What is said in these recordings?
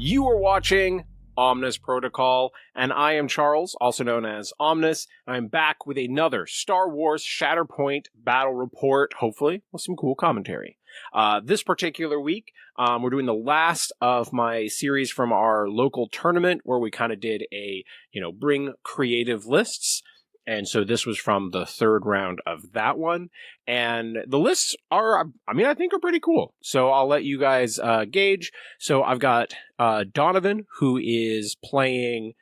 You are watching Omnis Protocol, and I am Charles, also known as Omnis. I'm back with another Star Wars Shatterpoint battle report, hopefully with some cool commentary. This particular week, we're doing the last of my series from our local tournament where we kind of did a, bring creative lists. And so this was from the third round of that one. And the lists are, I think are pretty cool. So I'll let you guys gauge. So I've got Donovan, who is playing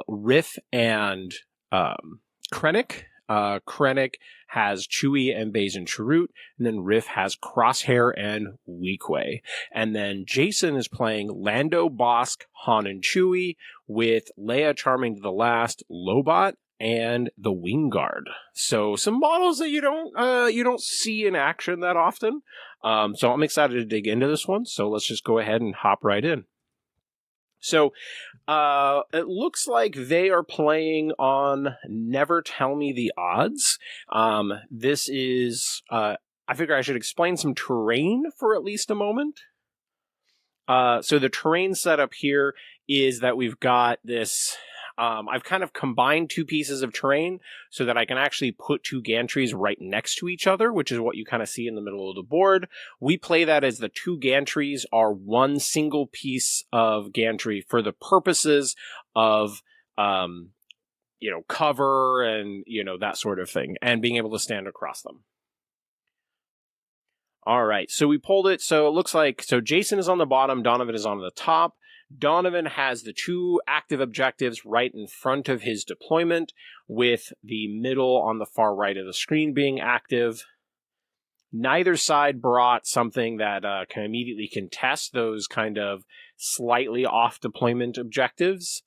Riff and Krennic. Krennic has Chewie and Bazin Chirrut, and then Riff has Crosshair and Weequay. And then Jason is playing Lando, Bosk, Han, and Chewie with Leia Charming to the Last, Lobot, and the Wingguard. So some models that you don't see in action that often. So I'm excited to dig into this one. So let's just go ahead and hop right in. So it looks like they are playing on Never Tell Me the Odds. This is I figure I should explain some terrain for at least a moment. So the terrain setup here is that we've got this. I've kind of combined two pieces of terrain so that I can actually put two gantries right next to each other, which is what you kind of see in the middle of the board. We play that as the two gantries are one single piece of gantry for the purposes of, cover and, that sort of thing, and being able to stand across them. All right, so we pulled it. So it looks like, Jason is on the bottom, Donovan is on the top. Donovan has the two active objectives right in front of his deployment, with the middle on the far right of the screen being active. Neither side brought something that can immediately contest those kind of slightly off deployment objectives.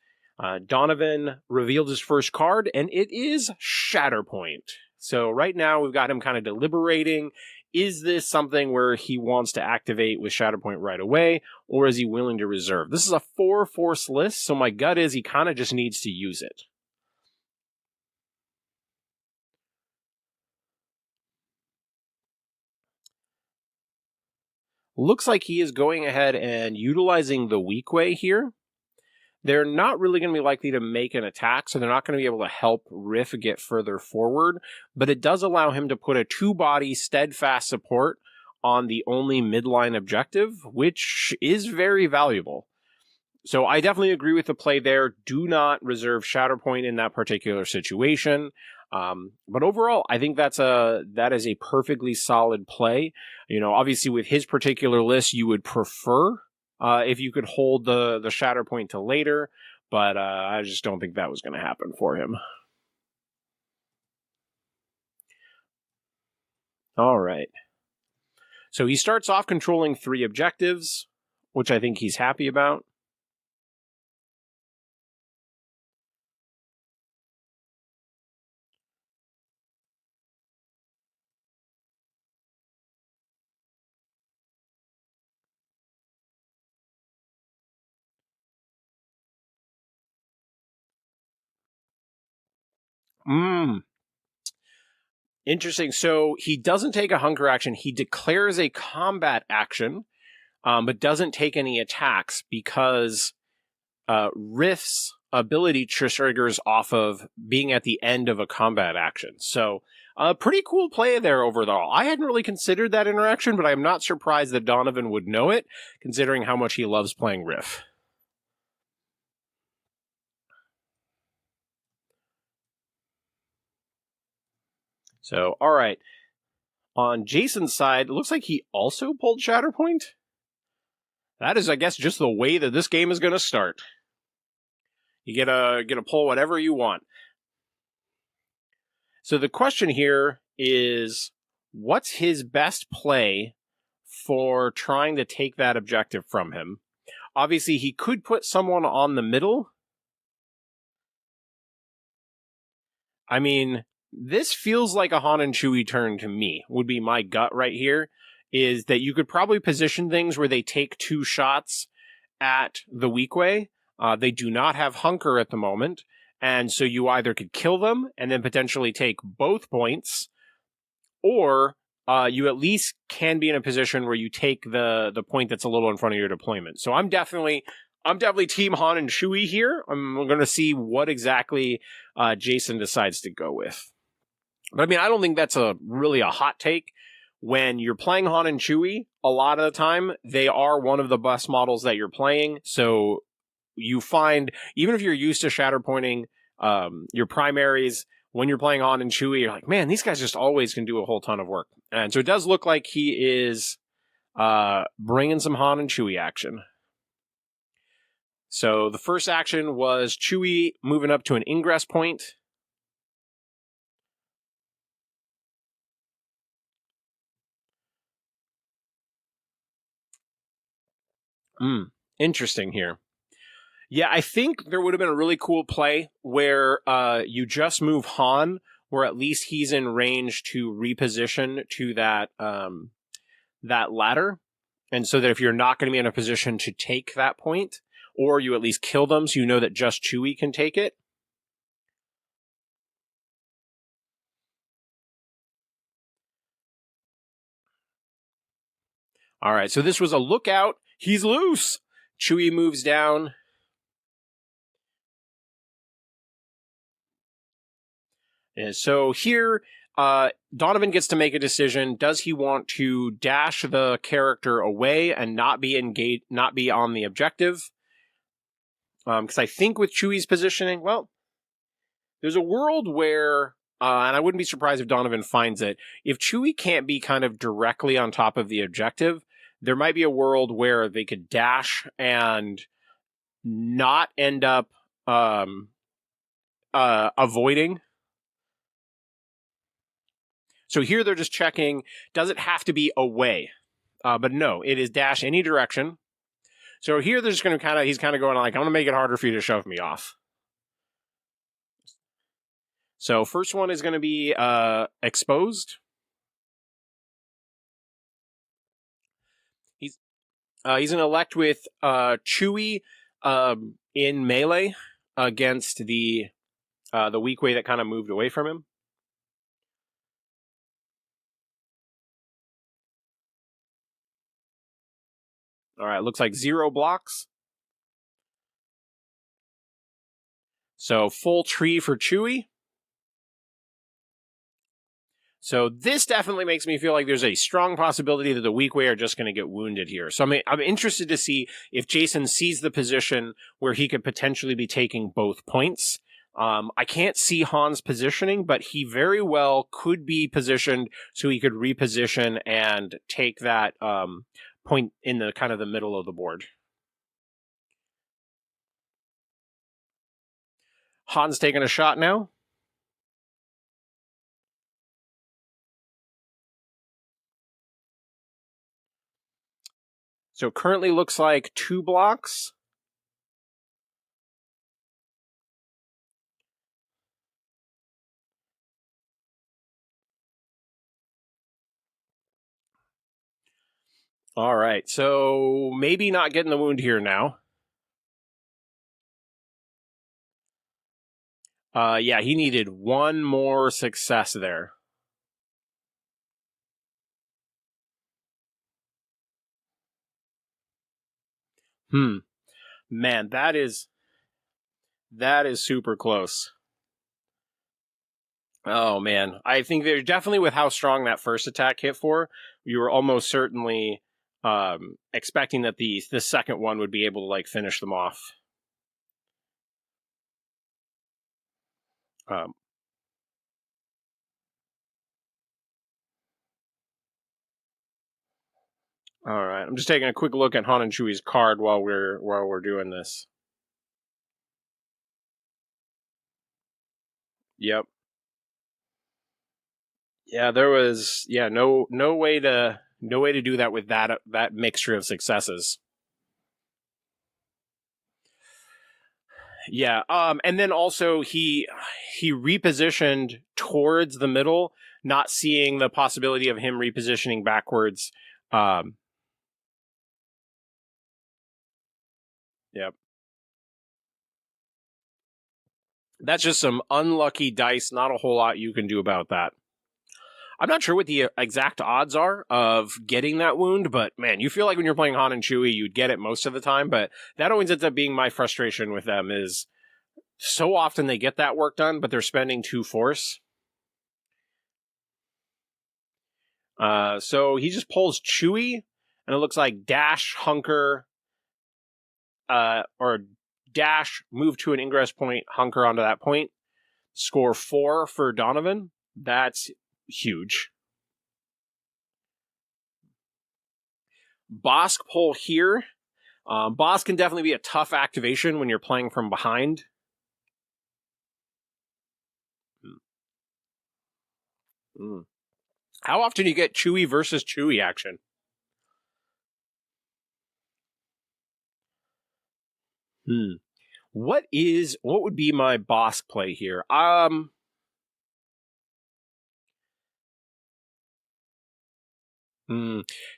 Donovan revealed his first card, and it is Shatterpoint. So right now we've got him kind of deliberating. Is this something where he wants to activate with Shatterpoint right away, or is he willing to reserve? This is a 4-force list, so my gut is he kind of just needs to use it. Looks like he is going ahead and utilizing the Weequay here. They're not really going to be likely to make an attack, so they're not going to be able to help Riff get further forward, but it does allow him to put a two-body steadfast support on the only midline objective, which is very valuable. So I definitely agree with the play there. Do not reserve Shatterpoint in that particular situation. But overall, I think that is a perfectly solid play. Obviously with his particular list, you would prefer if you could hold the Shatterpoint to later, but I just don't think that was going to happen for him. All right. So he starts off controlling 3 objectives, which I think he's happy about. Interesting. So he doesn't take a hunker action. He declares a combat action, but doesn't take any attacks because Riff's ability triggers off of being at the end of a combat action. So pretty cool play there overall. I hadn't really considered that interaction, but I'm not surprised that Donovan would know it, considering how much he loves playing Riff. So, all right. On Jason's side, it looks like he also pulled Shatterpoint. That is, I guess, just the way that this game is going to start. You get to pull whatever you want. So the question here is, what's his best play for trying to take that objective from him? Obviously, he could put someone on the middle. I mean, this feels like a Han and Chewie turn to me, would be my gut right here, is that you could probably position things where they take 2 shots at the Weequay. They do not have hunker at the moment, and so you either could kill them and then potentially take both points, or you at least can be in a position where you take the point that's a little in front of your deployment. So I'm definitely I'm definitely Team Han and Chewie here. I'm going to see what exactly Jason decides to go with. But I mean, I don't think that's really a hot take. When you're playing Han and Chewie, a lot of the time, they are one of the best models that you're playing. So you find, even if you're used to Shatterpointing your primaries, when you're playing Han and Chewie, you're like, man, these guys just always can do a whole ton of work. And so it does look like he is bringing some Han and Chewie action. So the first action was Chewie moving up to an ingress point. Interesting here. Yeah, I think there would have been a really cool play where you just move Han, where at least he's in range to reposition to that that ladder, and so that if you're not going to be in a position to take that point, or you at least kill them, so you know that just Chewie can take it. All right, so this was a lookout. He's loose. Chewie moves down. And so here, Donovan gets to make a decision. Does he want to dash the character away and not be engaged, not be on the objective? Because I think with Chewie's positioning, well, there's a world where, and I wouldn't be surprised if Donovan finds it, if Chewie can't be kind of directly on top of the objective, there might be a world where they could dash and not end up avoiding. So here they're just checking, does it have to be away? But no, it is dash any direction. So here they're just going to he's kind of going like, I'm going to make it harder for you to shove me off. So first one is going to be exposed. He's going to elect with Chewie in melee against the weak way that kind of moved away from him. All right, looks like 0 blocks. So full tree for Chewie. So this definitely makes me feel like there's a strong possibility that the weak way are just going to get wounded here. So I'm interested to see if Jason sees the position where he could potentially be taking both points. I can't see Han's positioning, but he very well could be positioned so he could reposition and take that point in the kind of the middle of the board. Han's taking a shot now. So currently looks like 2 blocks. All right, so maybe not getting the wound here now. Yeah, he needed one more success there. Man, that is super close. Oh man, I think they're definitely, with how strong that first attack hit for, you were almost certainly expecting that the second one would be able to like finish them off. All right, I'm just taking a quick look at Han and Chewie's card while we're doing this. Yep. Yeah, there was no way to do that with that mixture of successes. Yeah, and then also he repositioned towards the middle, not seeing the possibility of him repositioning backwards. Yep. That's just some unlucky dice. Not a whole lot you can do about that. I'm not sure what the exact odds are of getting that wound, but man, you feel like when you're playing Han and Chewie, you'd get it most of the time, but that always ends up being my frustration with them is so often they get that work done, but they're spending 2 force. So he just pulls Chewie, and it looks like dash, hunker, or dash, move to an ingress point, hunker onto that point. Score 4 for Donovan. That's huge. Bosk pull here. Bosk can definitely be a tough activation when you're playing from behind. How often do you get Chewie versus Chewie action? What would be my Bosk play here?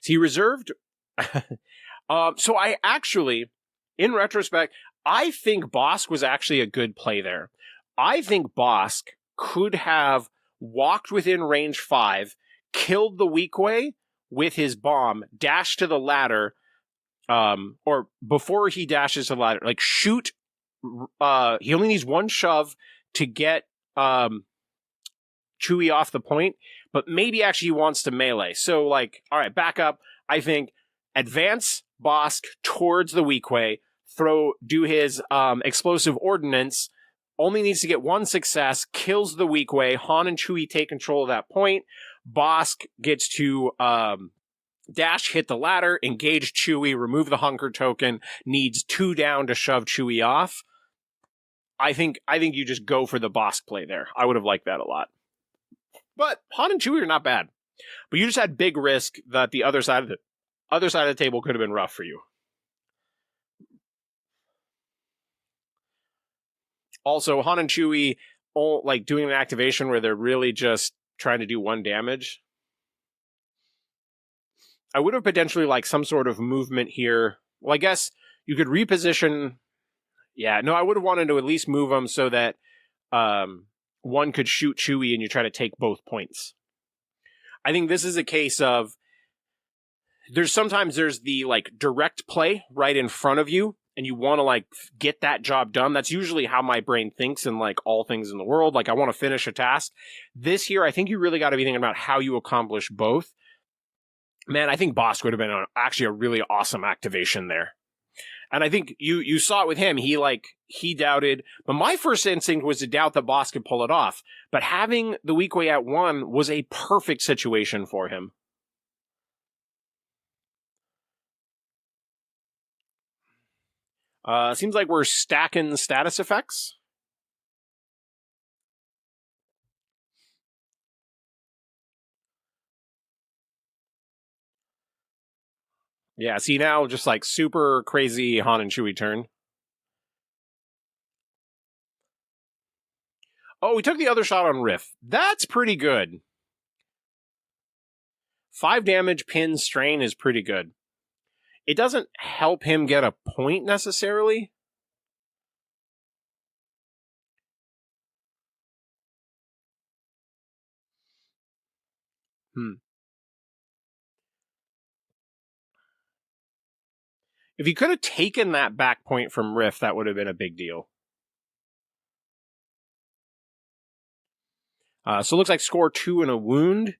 He reserved. So I actually, in retrospect, I think Bosk was actually a good play there. I think Bosk could have walked within range 5, killed the Weequay with his bomb, dashed to the ladder, or before he dashes to the ladder, like shoot. He only needs 1 shove to get Chewie off the point, but maybe actually he wants to melee. So, like, all right, back up. I think advance Bosk towards the Weequay, do his explosive ordnance, only needs to get 1 success, kills the Weequay, Han and Chewie take control of that point, Bosk gets to dash, hit the ladder, engage Chewie, remove the hunker token, needs 2 down to shove Chewie off. I think you just go for the Bosk play there. I would have liked that a lot. But Han and Chewie are not bad. But you just had big risk that the other side of the table could have been rough for you. Also, Han and Chewie like doing an activation where they're really just trying to do 1 damage. I would have potentially like some sort of movement here. Well, I guess you could reposition. Yeah, no, I would have wanted to at least move them so that one could shoot Chewie and you try to take both points. I think this is a case of there's the like direct play right in front of you and you want to like get that job done. That's usually how my brain thinks in like all things in the world. Like I want to finish a task. This here, I think you really got to be thinking about how you accomplish both. Man, I think Bosk would have been actually a really awesome activation there. And I think you saw it with him. He doubted. But my first instinct was to doubt that Bosk could pull it off. But having the Weequay at 1 was a perfect situation for him. Seems like we're stacking status effects. Yeah, see now, just like super crazy Han and Chewie turn. Oh, we took the other shot on Riff. That's pretty good. 5 damage, pin, strain is pretty good. It doesn't help him get a point necessarily. If he could have taken that back point from Riff, that would have been a big deal. So it looks like score 2 and a wound.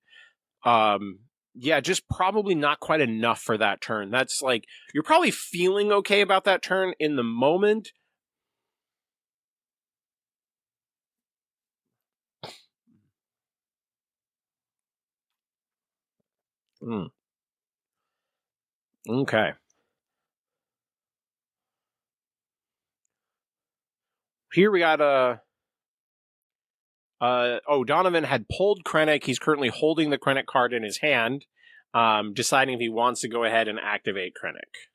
Yeah, just probably not quite enough for that turn. That's like, you're probably feeling okay about that turn in the moment. Okay. Here we got Donovan had pulled Krennic. He's currently holding the Krennic card in his hand, deciding if he wants to go ahead and activate Krennic.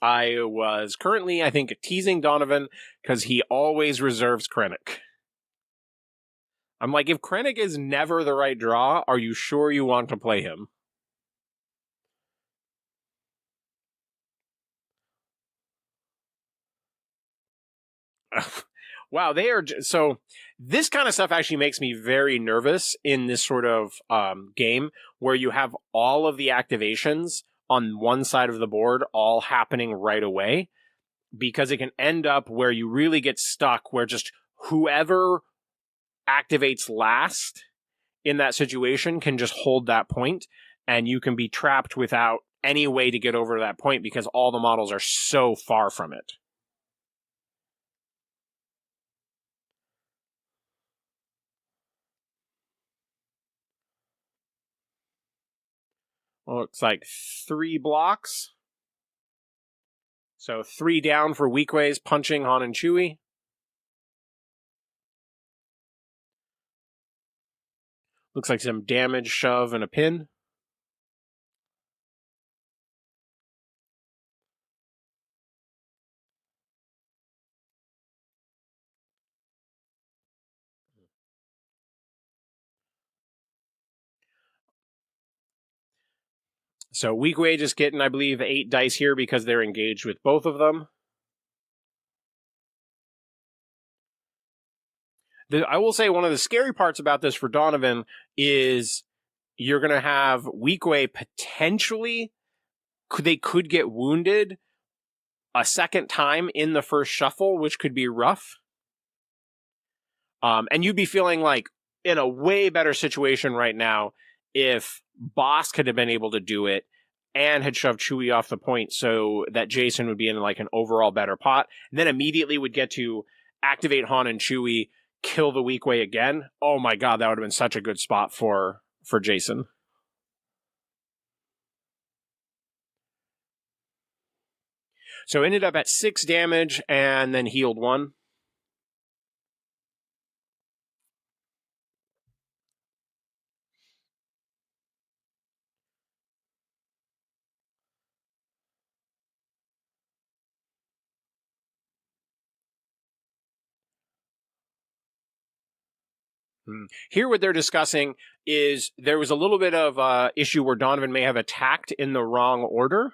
I was currently, I think, teasing Donovan because he always reserves Krennic. I'm like, if Krennic is never the right draw, are you sure you want to play him? Wow, they are so This kind of stuff actually makes me very nervous in this sort of game where you have all of the activations on one side of the board all happening right away, because it can end up where you really get stuck where just whoever activates last in that situation can just hold that point, and you can be trapped without any way to get over to that point because all the models are so far from it. Looks like 3 blocks. So 3 down for Weequays punching Han and Chewie. Looks like some damage, shove, and a pin. So Weequay just getting, I believe, 8 dice here because they're engaged with both of them. I will say one of the scary parts about this for Donovan is you're going to have Weequay potentially, they could get wounded a second time in the first shuffle, which could be rough. And you'd be feeling like in a way better situation right now if Boss could have been able to do it and had shoved Chewie off the point so that Jason would be in like an overall better pot, and then immediately would get to activate Han and Chewie, kill the Weequay again. Oh my god, that would have been such a good spot for Jason. So ended up at 6 damage and then healed 1. Here, what they're discussing is there was a little bit of issue where Donovan may have attacked in the wrong order.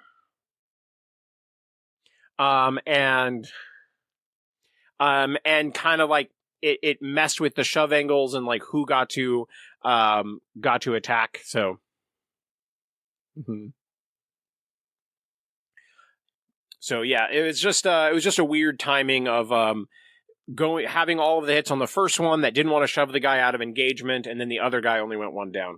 And kind of like it messed with the shove angles and like who got to attack. So, so yeah, it was just a weird timing of having all of the hits on the first one that didn't want to shove the guy out of engagement, and then the other guy only went 1 down.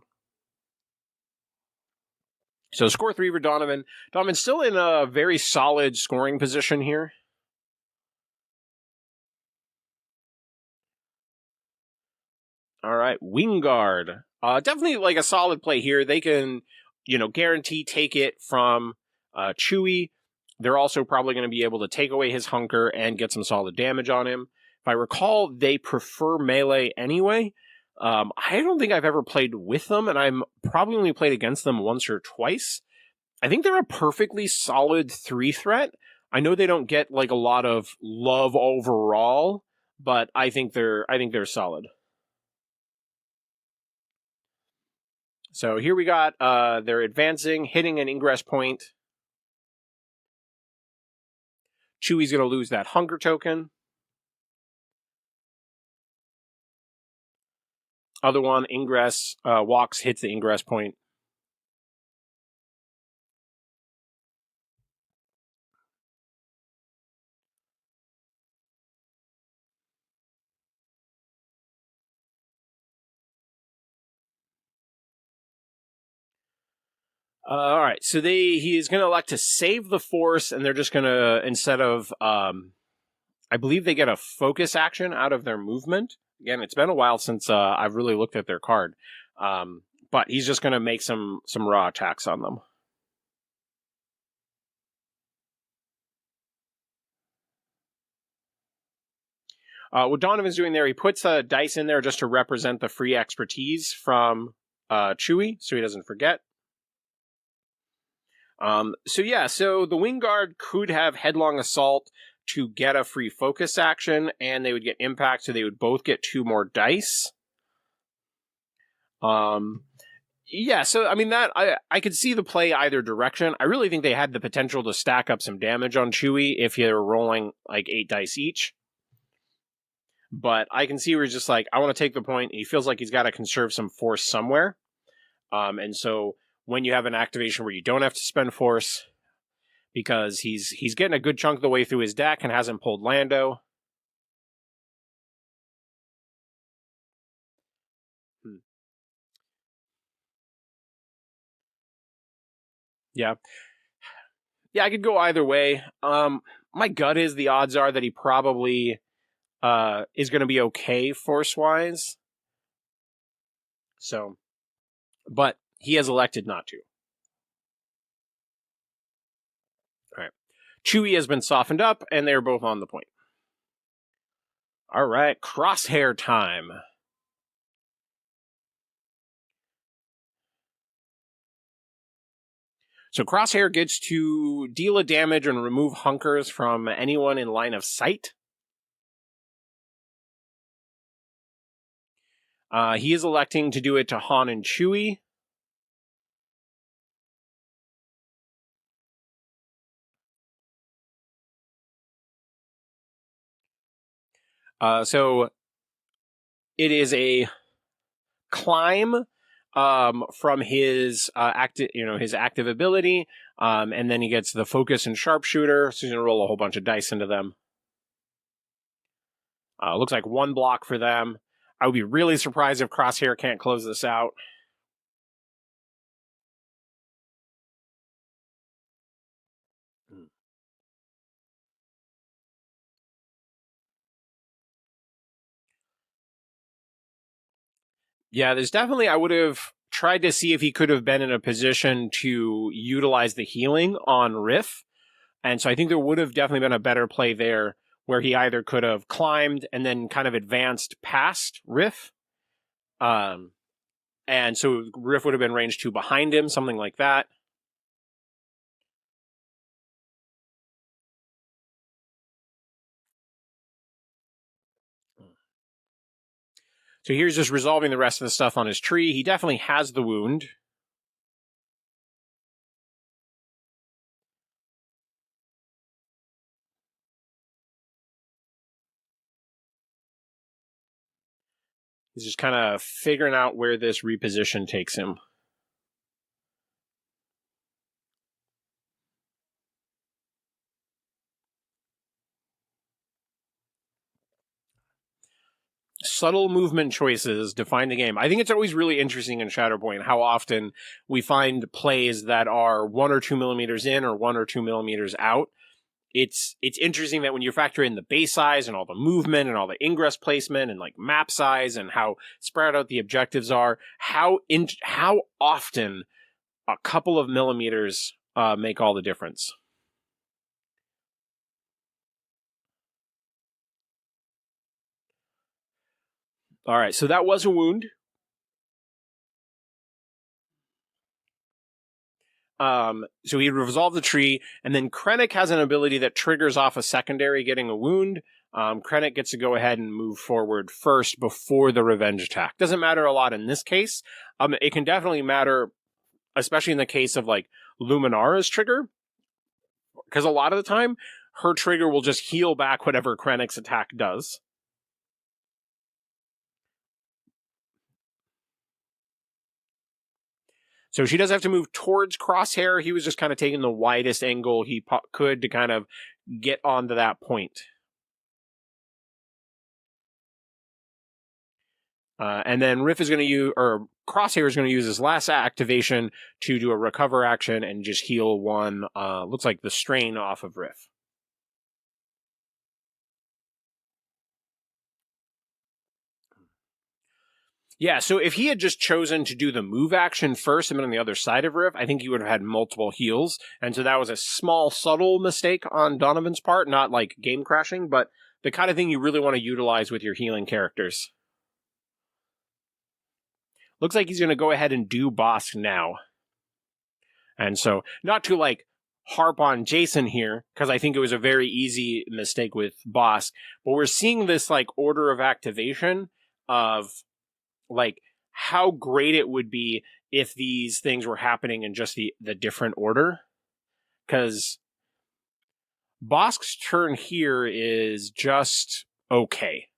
So score 3 for Donovan. Donovan's still in a very solid scoring position here. All right, Wingard. Definitely like a solid play here. They can, guarantee take it from Chewie. They're also probably going to be able to take away his hunker and get some solid damage on him. If I recall, they prefer melee anyway. I don't think I've ever played with them, and I'm probably only played against them once or twice. I think they're a perfectly solid 3 threat. I know they don't get like a lot of love overall, but I think they're solid. So here we got they're advancing, hitting an ingress point. Chewie's going to lose that hunger token. Other one, ingress, walks, hits the ingress point. All right, so he is going to elect to save the force, and they're just going to, instead of, I believe they get a focus action out of their movement. Again, it's been a while since I've really looked at their card, but he's just going to make some raw attacks on them. What Donovan's doing there, he puts a dice in there just to represent the free expertise from Chewie, so he doesn't forget. So the Wingard could have Headlong Assault to get a free focus action, and they would get impact, so they would both get 2 more dice. So I mean that I could see the play either direction. I really think they had the potential to stack up some damage on Chewie if you're rolling like 8 dice each. But I can see where he's just like, I want to take the point. He feels like he's got to conserve some force somewhere. And so when you have an activation where you don't have to spend force, because he's getting a good chunk of the way through his deck and hasn't pulled Lando. Yeah. Yeah, I could go either way. My gut is the odds are that he probably is going to be okay force-wise. So, but he has elected not to. All right. Chewie has been softened up, and they're both on the point. All right, crosshair time. So Crosshair gets to deal a damage and remove hunkers from anyone in line of sight. He is electing to do it to Han and Chewie. So it is a climb from his his active ability, and then he gets the focus and sharpshooter. So he's gonna roll a whole bunch of dice into them. Looks like one block for them. I would be really surprised if Crosshair can't close this out. Yeah, there's definitely, I would have tried to see if he could have been in a position to utilize the healing on Riff. And so I think there would have definitely been a better play there where he either could have climbed and then kind of advanced past Riff. And so Riff would have been range 2 behind him, something like that. So here's just resolving the rest of the stuff on his tree. He definitely has the wound. He's just kind of figuring out where this reposition takes him. Subtle movement choices define the game. I think it's always really interesting in Shatterpoint how often we find plays that are 1 or 2 millimeters in or 1 or 2 millimeters out. It's interesting that when you factor in the base size and all the movement and all the ingress placement and like map size and how spread out the objectives are, how often a couple of millimeters make all the difference. All right, so that was a wound. So he resolved the tree, and then Krennic has an ability that triggers off a secondary getting a wound. Krennic gets to go ahead and move forward first before the revenge attack. Doesn't matter a lot in this case. It can definitely matter, especially in the case of like Luminara's trigger, because a lot of the time her trigger will just heal back whatever Krennic's attack does. So she does have to move towards Crosshair. He was just kind of taking the widest angle he could to kind of get onto that point. And then Riff is going to use, or Crosshair is going to use his last activation to do a recover action and just heal one, looks like the strain off of Riff. Yeah, so if he had just chosen to do the move action first and been on the other side of Riff, I think he would have had multiple heals. And so that was a small, subtle mistake on Donovan's part, not like game crashing, but the kind of thing you really want to utilize with your healing characters. Looks like he's going to go ahead and do Bosk now. And so, not to like harp on Jason here, because I think it was a very easy mistake with Bosk, but we're seeing this like order of activation of like how great it would be if these things were happening in just the different order. Because Bosk's turn here is just okay.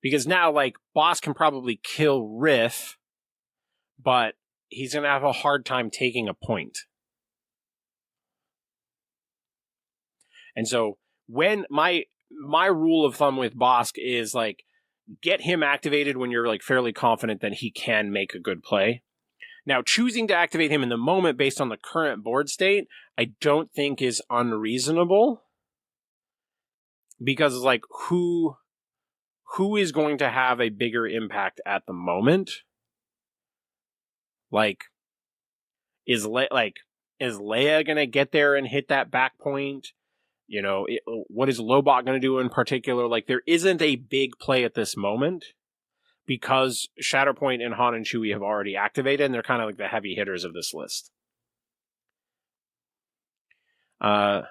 Because now, like, Boss can probably kill Riff, but he's going to have a hard time taking a point. And so when my rule of thumb with Bosk is, like, get him activated when you're, like, fairly confident that he can make a good play. Now, choosing to activate him in the moment based on the current board state, I don't think is unreasonable. Because, like, who is going to have a bigger impact at the moment? Like, is Leia going to get there and hit that back point? You know, what is Lobot going to do in particular? Like, there isn't a big play at this moment because Shatterpoint and Han and Chewie have already activated, and they're kind of like the heavy hitters of this list. Yeah.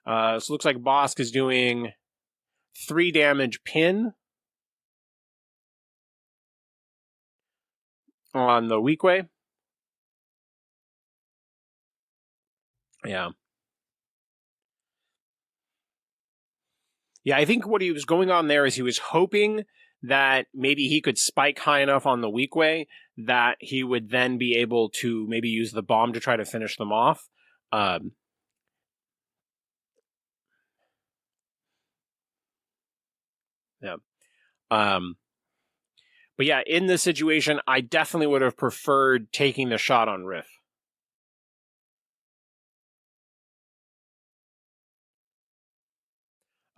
So it looks like Bosk is doing 3 damage pin on the weak way. Yeah. Yeah, I think what he was going on there is he was hoping that maybe he could spike high enough on the weak way that he would then be able to maybe use the bomb to try to finish them off. Yeah. But yeah, in this situation, I definitely would have preferred taking the shot on Riff.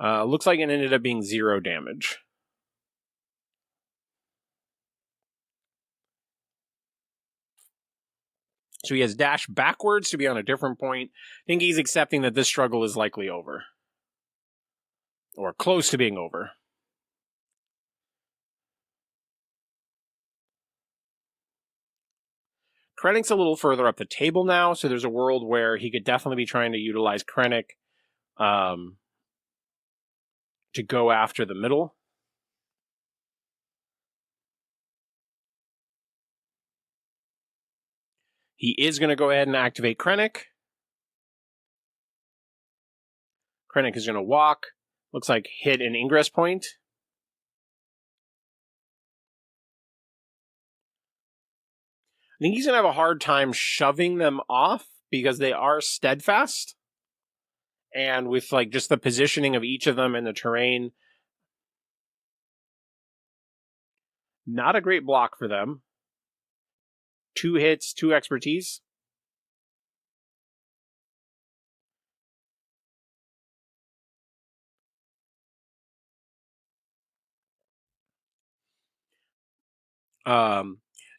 Looks like it ended up being 0 damage. So he has dash backwards to be on a different point. I think he's accepting that this struggle is likely over. Or close to being over. Krennic's a little further up the table now, so there's a world where he could definitely be trying to utilize Krennic to go after the middle. He is going to go ahead and activate Krennic. Krennic is going to walk. Looks like hit an ingress point. I think he's going to have a hard time shoving them off because they are steadfast. And with, like, just the positioning of each of them in the terrain, not a great block for them. 2 hits, 2 expertise.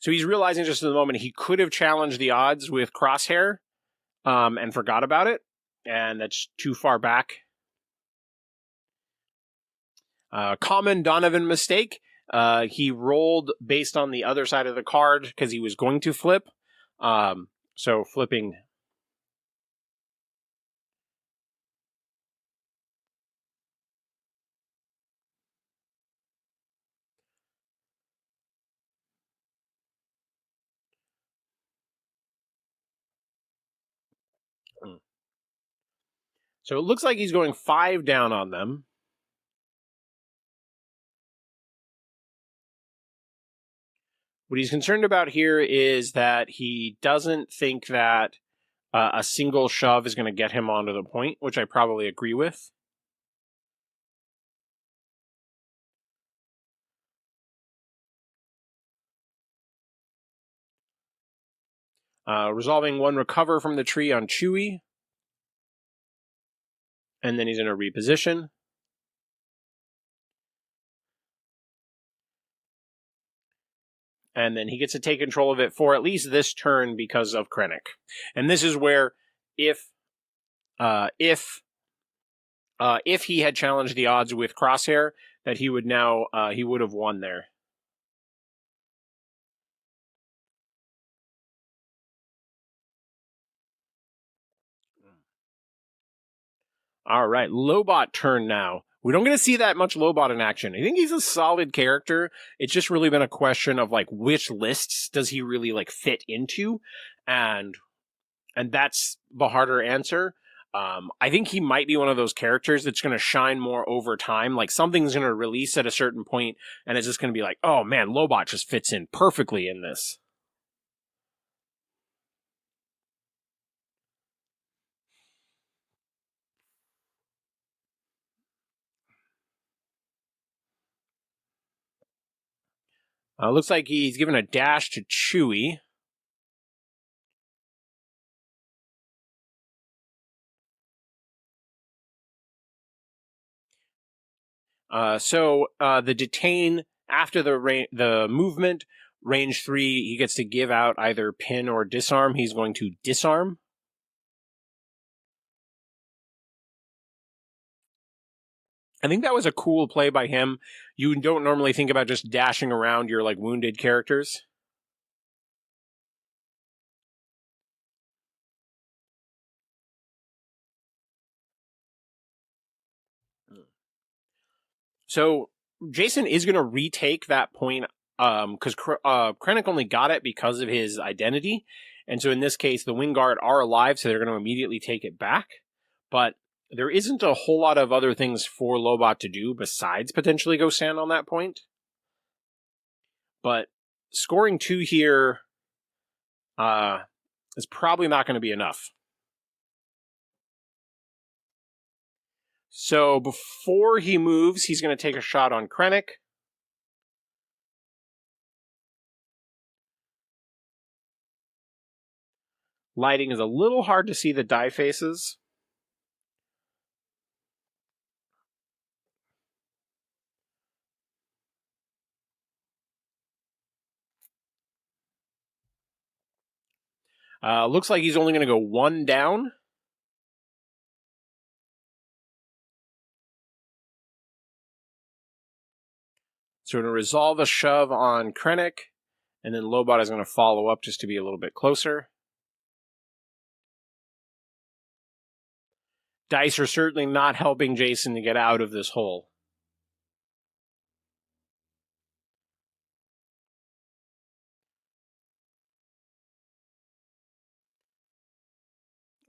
So he's realizing just in the moment he could have challenged the odds with Crosshair and forgot about it. And that's too far back. Common Donovan mistake. He rolled based on the other side of the card because he was going to flip. So flipping. So it looks like he's going 5 down on them. What he's concerned about here is that he doesn't think that a single shove is going to get him onto the point, which I probably agree with. Resolving 1 recover from the tree on Chewie. And then he's in a reposition. And then he gets to take control of it for at least this turn because of Krennic. And this is where if he had challenged the odds with Crosshair, that he would now he would have won there. All right, Lobot turn now. We don't get to see that much Lobot in action. I think he's a solid character. It's just really been a question of, like, which lists does he really, like, fit into, and that's the harder answer. I think he might be one of those characters that's going to shine more over time. Like something's going to release at a certain point, and it's just going to be like, oh man, Lobot just fits in perfectly in this. Looks like he's given a dash to Chewie. So the detain after the movement, range 3, he gets to give out either pin or disarm. He's going to disarm. I think that was a cool play by him. You don't normally think about just dashing around your like wounded characters. So Jason is going to retake that point because Krennic only got it because of his identity. And so in this case, the Wingguard are alive, so they're going to immediately take it back. But there isn't a whole lot of other things for Lobot to do besides potentially go stand on that point. But scoring 2 here is probably not going to be enough. So before he moves, he's going to take a shot on Krennic. Lighting is a little hard to see the die faces. Looks like he's only going to go 1 down. So we're going to resolve a shove on Krennic, and then Lobot is going to follow up just to be a little bit closer. Dice are certainly not helping Jason to get out of this hole.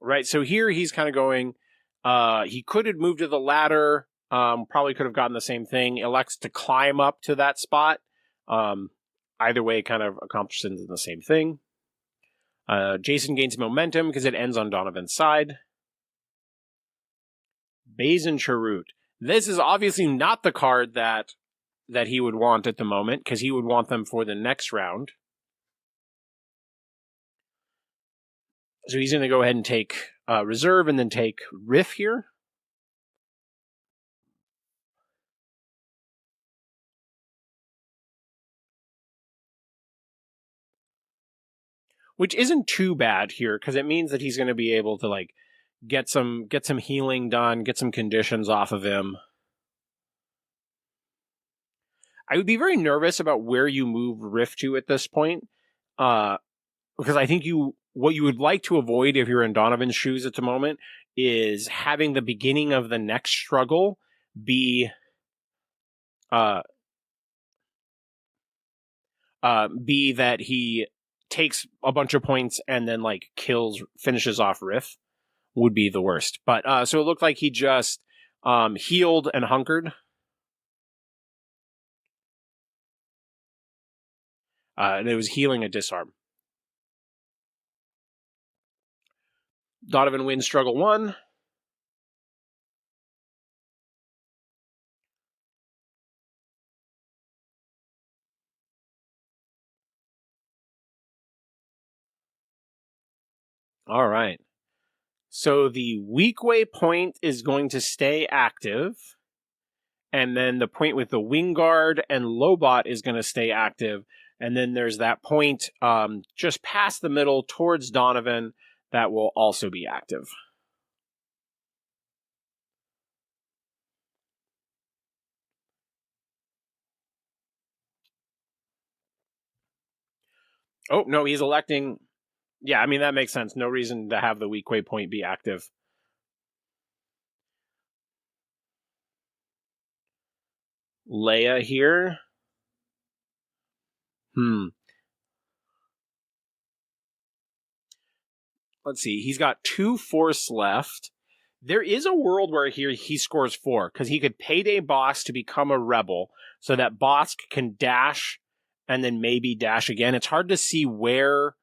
Right, so here he's kind of going, he could have moved to the ladder, probably could have gotten the same thing, elects to climb up to that spot. Either way kind of accomplishes the same thing. Jason gains momentum because it ends on Donovan's side. Bazin Charut. This is obviously not the card that he would want at the moment, because he would want them for the next round. So he's going to go ahead and take reserve and then take Riff here. Which isn't too bad here, because it means that he's going to be able to like get some healing done, get some conditions off of him. I would be very nervous about where you move Riff to at this point, because I think what you would like to avoid if you're in Donovan's shoes at the moment is having the beginning of the next struggle be that he takes a bunch of points and then like finishes off Riff would be the worst. But so it looked like he just healed and hunkered. And it was healing a disarm. Donovan wins struggle 1. All right. So the weak way point is going to stay active. And then the point with the Wingguard and Lobot is going to stay active. And then there's that point just past the middle towards Donovan that will also be active. Oh, no, he's electing. Yeah, I mean, that makes sense. No reason to have the weak way point be active. Leia here. Let's see. He's got 2 force left. There is a world where he scores 4, because he could payday Bosk to become a rebel, so that Bosk can dash and then maybe dash again. It's hard to see where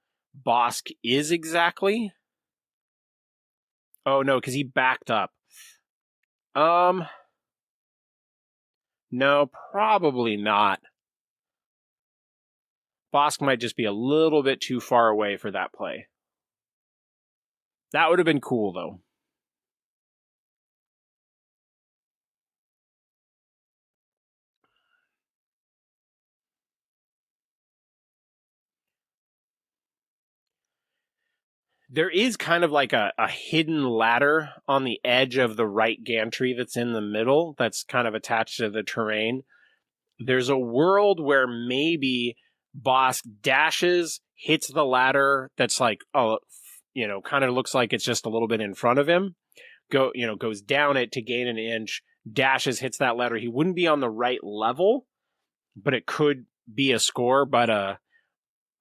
Bosk is exactly. Oh, no, because he backed up. No, probably not. Bosk might just be a little bit too far away for that play. That would have been cool, though. There is kind of like a hidden ladder on the edge of the right gantry that's in the middle that's kind of attached to the terrain. There's a world where maybe Bosk dashes, hits the ladder that's like, kind of looks like it's just a little bit in front of him, goes down it to gain an inch, dashes, hits that ladder. He wouldn't be on the right level, but it could be a score. But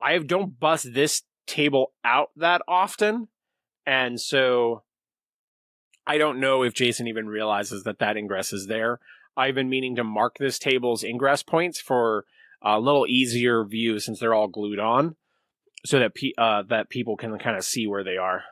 I don't bust this table out that often, and so I don't know if Jason even realizes that ingress is there. I've been meaning to mark this table's ingress points for a little easier view since they're all glued on, so that that people can kind of see where they are.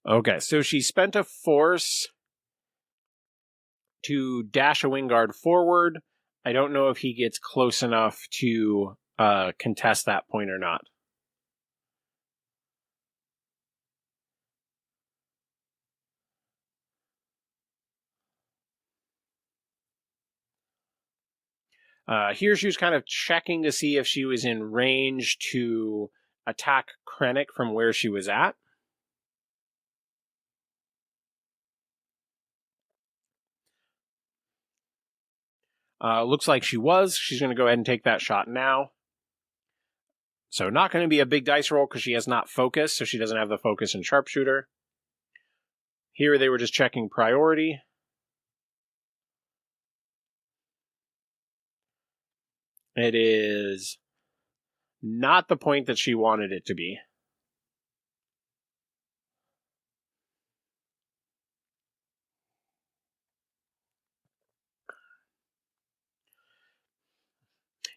Okay, so she spent a force to dash a Wingard forward. I don't know if he gets close enough to contest that point or not. Here she was kind of checking to see if she was in range to attack Krennic from where she was at. Looks like she was. She's going to go ahead and take that shot now. So not going to be a big dice roll because she has not focus, so she doesn't have the focus in sharpshooter. Here they were just checking priority. It is not the point that she wanted it to be.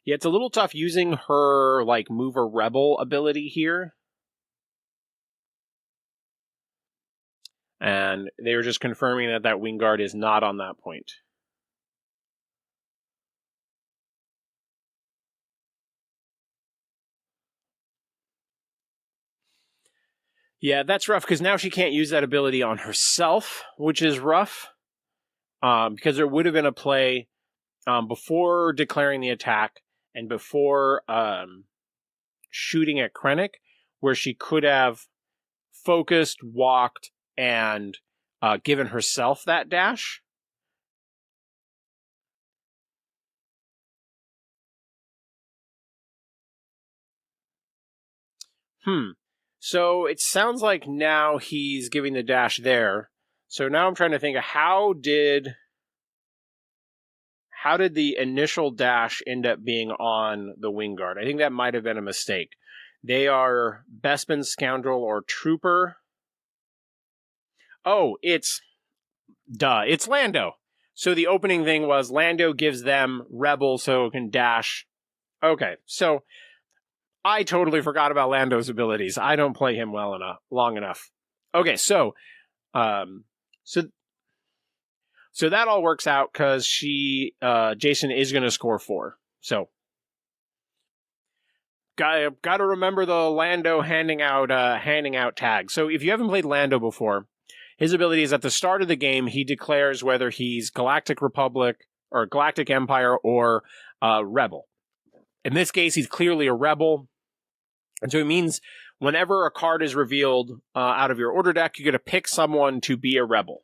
Yeah, it's a little tough using her like mover rebel ability here. And they were just confirming that Wingard is not on that point. Yeah, that's rough because now she can't use that ability on herself, which is rough. Because there would have been a play before declaring the attack and before shooting at Krennic where she could have focused, walked, and given herself that dash. So it sounds like now he's giving the dash there. So now I'm trying to think of how did the initial dash end up being on the Wingard? I think that might have been a mistake. They are Bespin, Scoundrel, or Trooper. Oh, it's Lando. So the opening thing was Lando gives them Rebel so it can dash. Okay, so I totally forgot about Lando's abilities. I don't play him long enough. Okay, so so that all works out because Jason is going to score 4. So got to remember the Lando handing out tags. So if you haven't played Lando before, his ability is at the start of the game, he declares whether he's Galactic Republic or Galactic Empire or Rebel. In this case, he's clearly a Rebel. And so it means whenever a card is revealed out of your order deck, you get to pick someone to be a Rebel.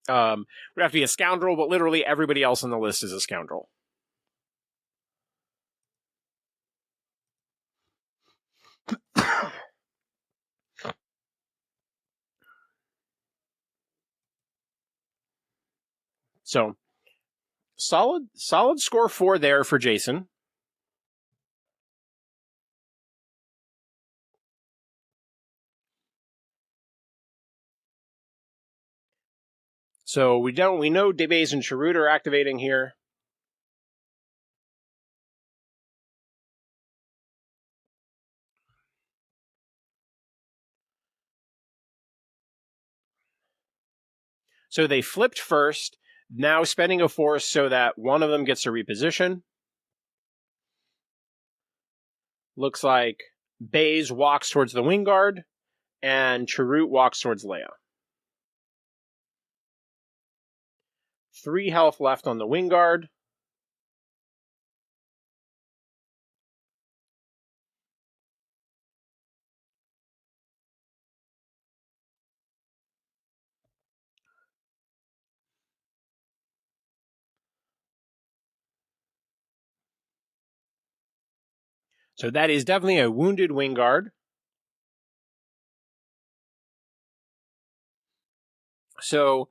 Would have to be a scoundrel, but literally everybody else on the list is a scoundrel. So, solid score 4 there for Jason. So we know Debase and Chirrut are activating here. So they flipped first, now spending a force so that one of them gets to reposition. Looks like Baze walks towards the wing guard, and Chirrut walks towards Leia. 3 health left on the wing guard. So that is definitely a wounded wing guard. So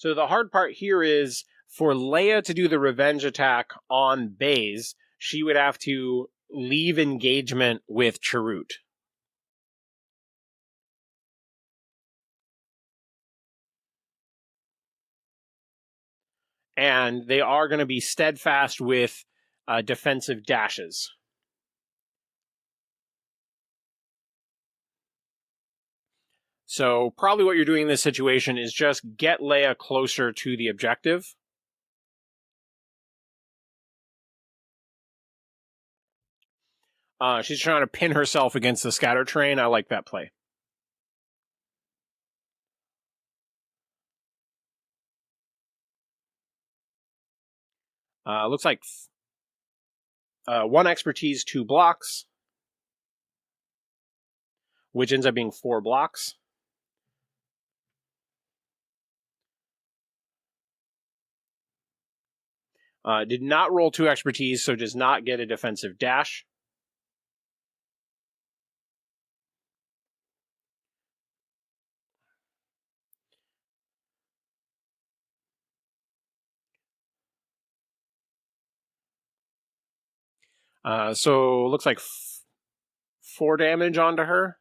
the hard part here is for Leia to do the revenge attack on Baze, she would have to leave engagement with Chirrut. And they are going to be steadfast with defensive dashes. So probably what you're doing in this situation is just get Leia closer to the objective. She's trying to pin herself against the scatter train. I like that play. Looks like 1 expertise, 2 blocks, which ends up being 4 blocks. Did not roll 2 expertise, so does not get a defensive dash. So looks like 4 damage onto her.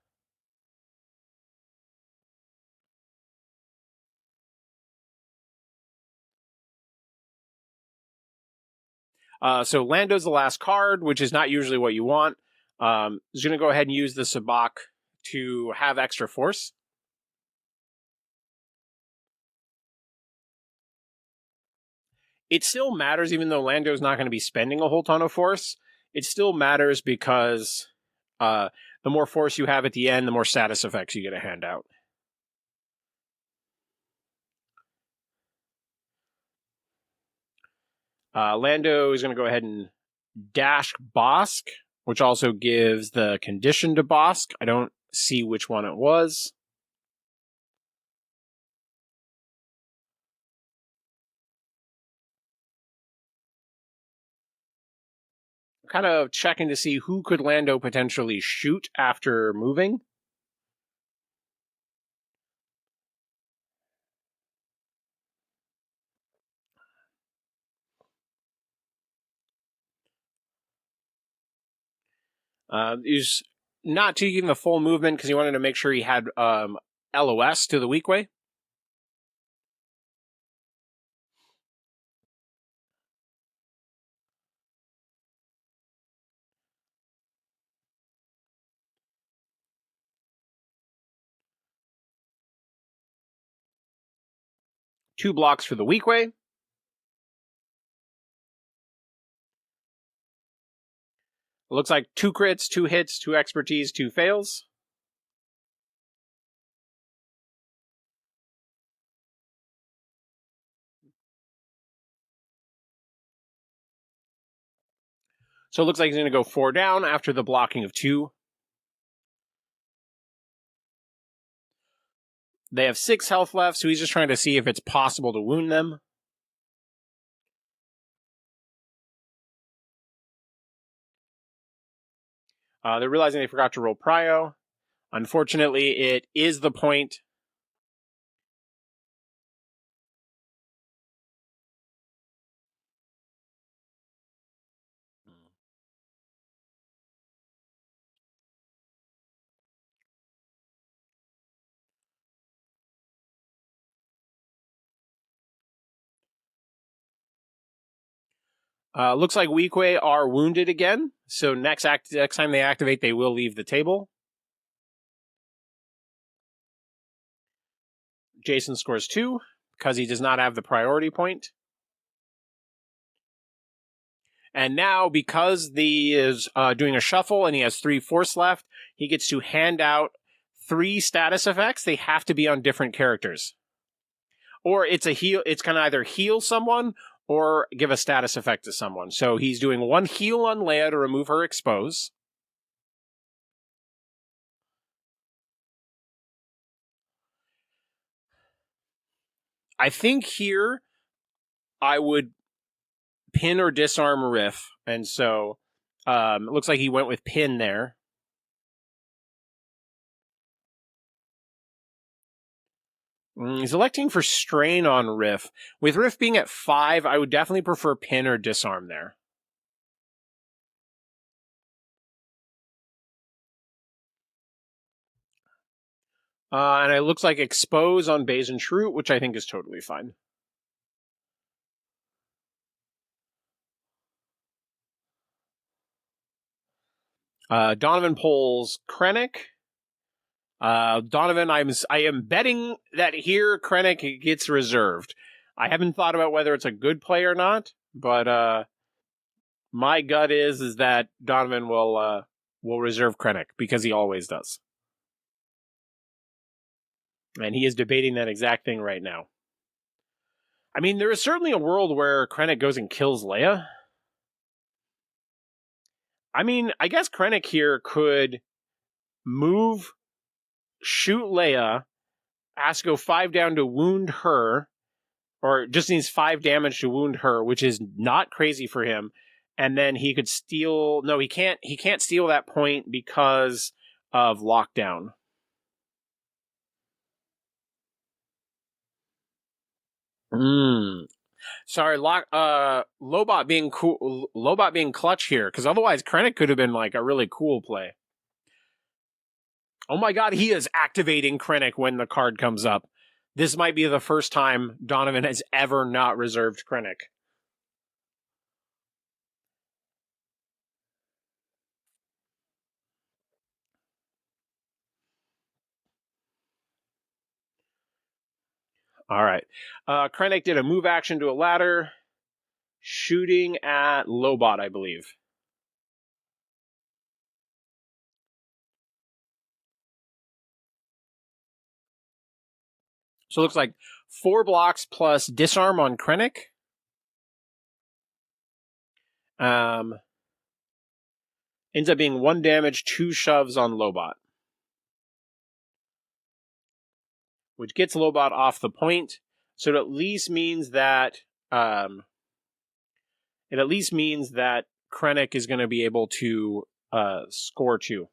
So Lando's the last card, which is not usually what you want. Is going to go ahead and use the Sabacc to have extra force. It still matters, even though Lando's not going to be spending a whole ton of force. It still matters because the more force you have at the end, the more status effects you get to hand out. Lando is going to go ahead and dash Bosk, which also gives the condition to Bosk. I don't see which one it was. Kind of checking to see who could Lando potentially shoot after moving. He's not taking the full movement because he wanted to make sure he had LOS to the weak way. Two blocks for the weak way. Looks like 2 crits, 2 hits, 2 expertise, 2 fails. So it looks like he's going to go 4 down after the blocking of 2. They have 6 health left, so he's just trying to see if it's possible to wound them. They're realizing they forgot to roll prio. Unfortunately, it is the point. Looks like Weequay are wounded again, so next time they activate, they will leave the table. Jason scores 2, because he does not have the priority point. And now, because he is doing a shuffle and he has 3 force left, he gets to hand out 3 status effects. They have to be on different characters. Or it's a heal. It's going to either heal someone or give a status effect to someone. So he's doing 1 heal on Leia to remove her expose. I think here I would pin or disarm Riff. And so it looks like he went with pin there. He's electing for strain on Riff. With Riff being at 5, I would definitely prefer pin or disarm there. And it looks like expose on Baze and Shroot, which I think is totally fine. Donovan pulls Krennic. Donovan, I am betting that here Krennic gets reserved. I haven't thought about whether it's a good play or not, but my gut is that Donovan will reserve Krennic because he always does. And he is debating that exact thing right now. I mean, there is certainly a world where Krennic goes and kills Leia. I mean, I guess Krennic here could move, shoot Leia, has to go 5 down to wound her, or just needs 5 damage to wound her, which is not crazy for him. And then he could steal... No, he can't steal that point because of lockdown. Sorry, Lobot being cool. Lobot being clutch here, because otherwise Krennic could have been like a really cool play. Oh my god, he is activating Krennic when the card comes up. This might be the first time Donovan has ever not reserved Krennic. All right. Krennic did a move action to a ladder, shooting at Lobot, I believe. So it looks like 4 blocks plus disarm on Krennic. Ends up being 1 damage, 2 shoves on Lobot, which gets Lobot off the point. So it at least means that Krennic is going to be able to score 2.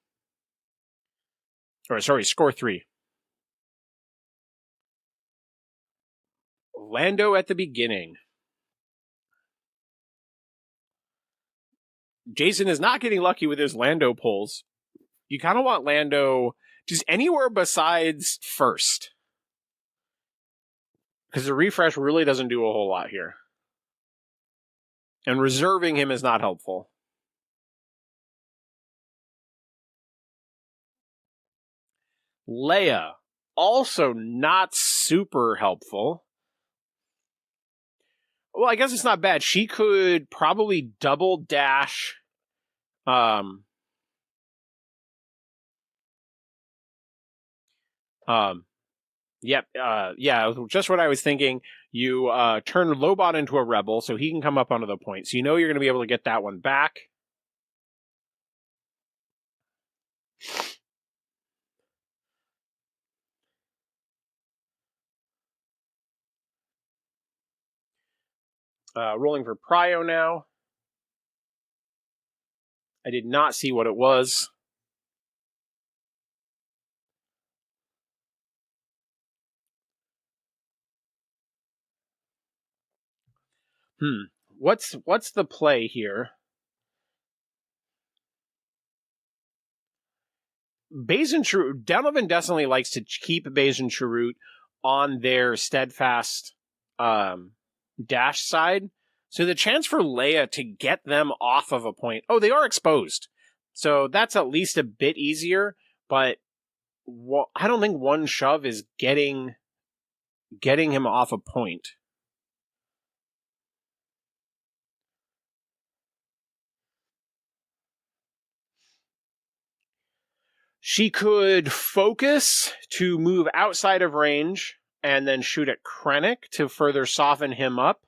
Or sorry, score 3. Lando at the beginning. Jason is not getting lucky with his Lando pulls. You kind of want Lando just anywhere besides first. Because the refresh really doesn't do a whole lot here. And reserving him is not helpful. Leia, also not super helpful. Well, I guess it's not bad. She could probably double dash. Yep. Yeah, just what I was thinking. You turn Lobot into a rebel so he can come up onto the point. So you know you're going to be able to get that one back. Rolling for Prio now. I did not see what it was. What's the play here? Baze and Chirrut, Donovan definitely likes to keep Baze and Chirrut on their steadfast dash side. So the chance for Leia to get them off of a point. Oh, they are exposed. So that's at least a bit easier, but I don't think one shove is getting him off a point. She could focus to move outside of range and then shoot at Krennic to further soften him up.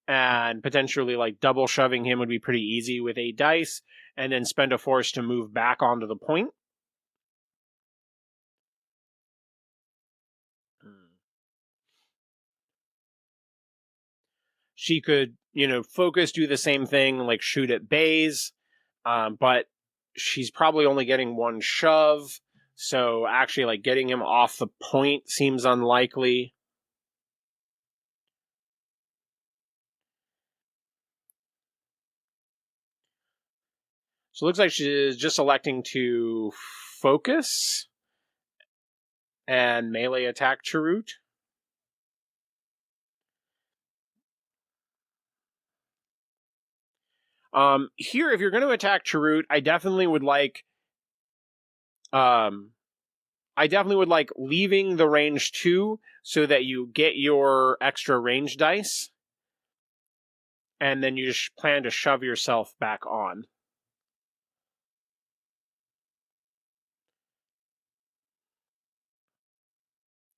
And potentially like double shoving him would be pretty easy with 8 dice, and then spend a force to move back onto the point. She could, focus, do the same thing, like shoot at Baze, but she's probably only getting 1 shove, so actually like getting him off the point seems unlikely. So it looks like she's just electing to focus and melee attack Chirrut. Here, if you're going to attack Chirrut, I definitely would like leaving the range 2 so that you get your extra range dice, and then you just plan to shove yourself back on.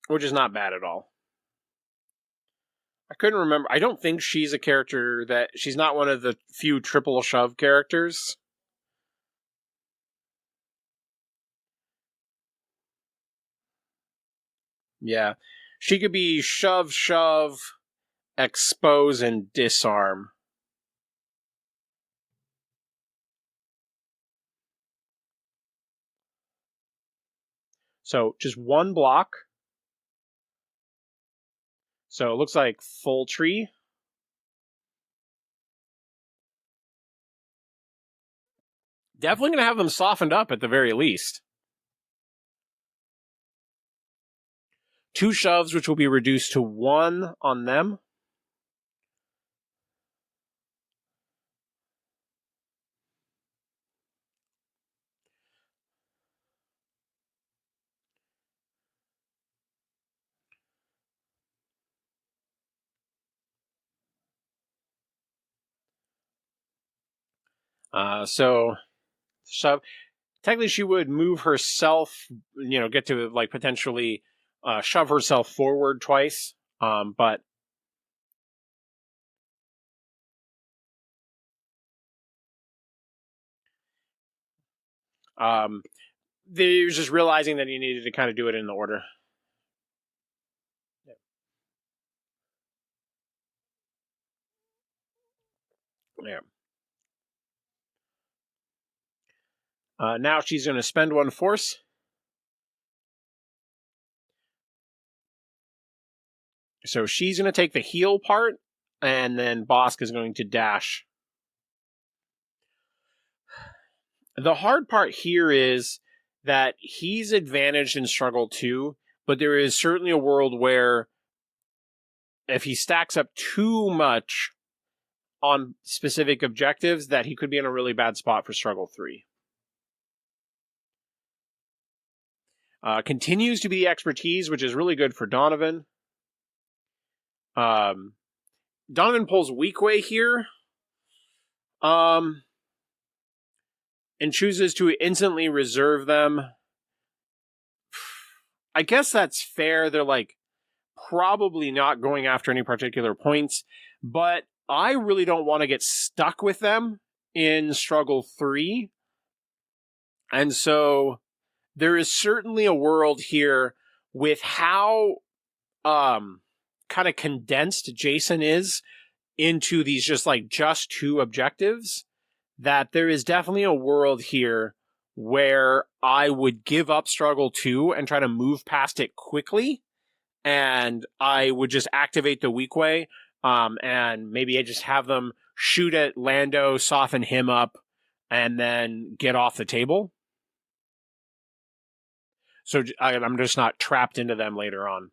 Which is not bad at all. I couldn't remember. I don't think she's a character she's not one of the few triple shove characters. Yeah. She could be shove, expose, and disarm. So just 1 block. So it looks like full tree. Definitely going to have them softened up at the very least. 2 shoves, which will be reduced to 1 on them. So shove. Technically, she would move herself, get to like potentially shove herself forward twice. But they was just realizing that you needed to kind of do it in the order. Yeah. Now she's going to spend 1 force. So she's going to take the heal part, and then Bosk is going to dash. The hard part here is that he's advantaged in struggle 2, but there is certainly a world where if he stacks up too much on specific objectives, that he could be in a really bad spot for struggle 3. Continues to be expertise, which is really good for Donovan. Donovan pulls Weak Way here. And chooses to instantly reserve them. I guess that's fair. They're like probably not going after any particular points, but I really don't want to get stuck with them in struggle 3. And so there is certainly a world here with how kind of condensed Jason is into these just two objectives, that there is definitely a world here where I would give up struggle 2 and try to move past it quickly, and I would just activate the weak way, and maybe I just have them shoot at Lando, soften him up, and then get off the table. So I'm just not trapped into them later on.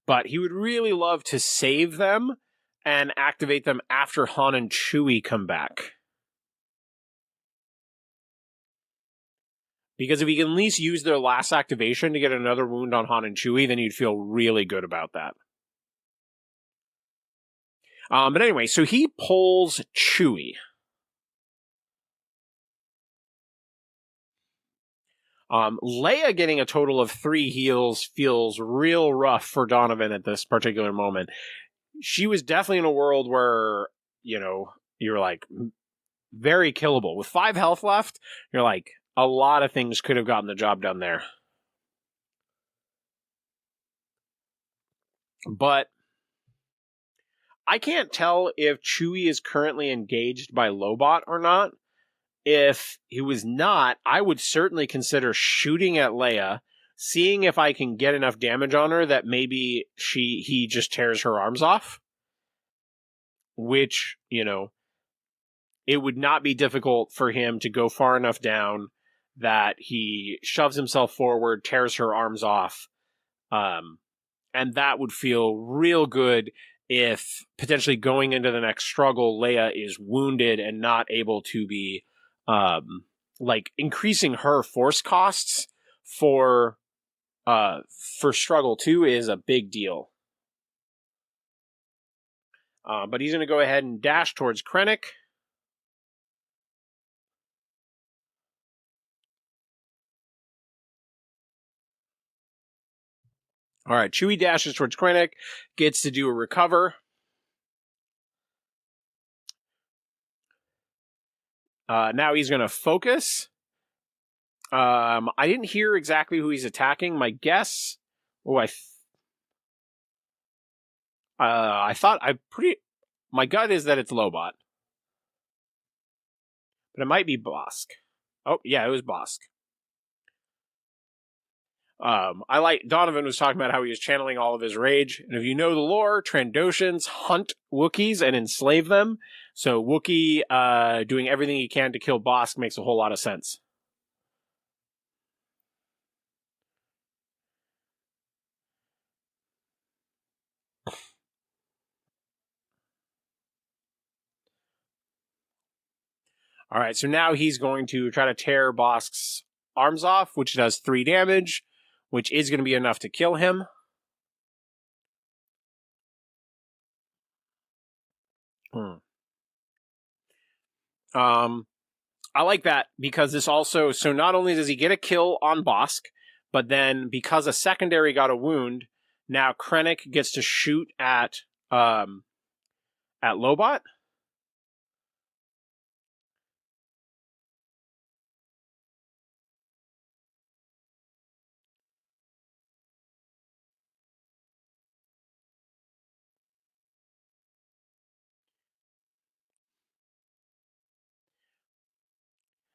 But he would really love to save them and activate them after Han and Chewie come back. Because if he can at least use their last activation to get another wound on Han and Chewie, then you'd feel really good about that. But anyway, so he pulls Chewie. Leia getting a total of 3 heals feels real rough for Donovan at this particular moment. She was definitely in a world where, you're like very killable. With 5 health left, you're like, a lot of things could have gotten the job done there. But I can't tell if Chewie is currently engaged by Lobot or not. If he was not, I would certainly consider shooting at Leia, seeing if I can get enough damage on her that maybe he just tears her arms off. Which, it would not be difficult for him to go far enough down that he shoves himself forward, tears her arms off. And that would feel real good if potentially going into the next struggle, Leia is wounded and not able to be increasing her force costs for struggle 2 is a big deal. But he's going to go ahead and dash towards Krennic. All right, Chewie dashes towards Krennic, gets to do a recover. Now he's going to focus. I didn't hear exactly who he's attacking. My guess... My gut is that it's Lobot. But it might be Bosk. Oh, yeah, it was Bosk. Donovan was talking about how he was channeling all of his rage. And if you know the lore, Trandoshans hunt Wookiees and enslave them. So Wookiee doing everything he can to kill Bosk makes a whole lot of sense. All right, so now he's going to try to tear Bosk's arms off, which does 3 damage, which is going to be enough to kill him. I like that because this also, so not only does he get a kill on Bosk, but then because a secondary got a wound, now Krennic gets to shoot at Lobot.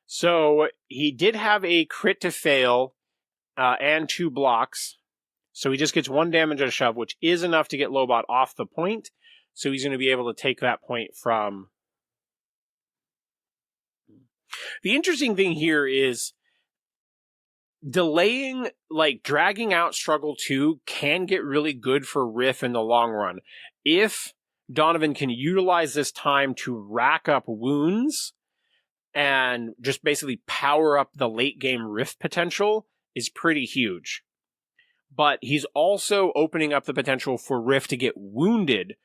So he did have a crit to fail and 2 blocks. So he just gets 1 damage on a shove, which is enough to get Lobot off the point. So he's going to be able to take that point from... The interesting thing here is delaying, dragging out Struggle 2 can get really good for Riff in the long run. If Donovan can utilize this time to rack up wounds and just basically power up the late game Riff potential is pretty huge. But he's also opening up the potential for Riff to get wounded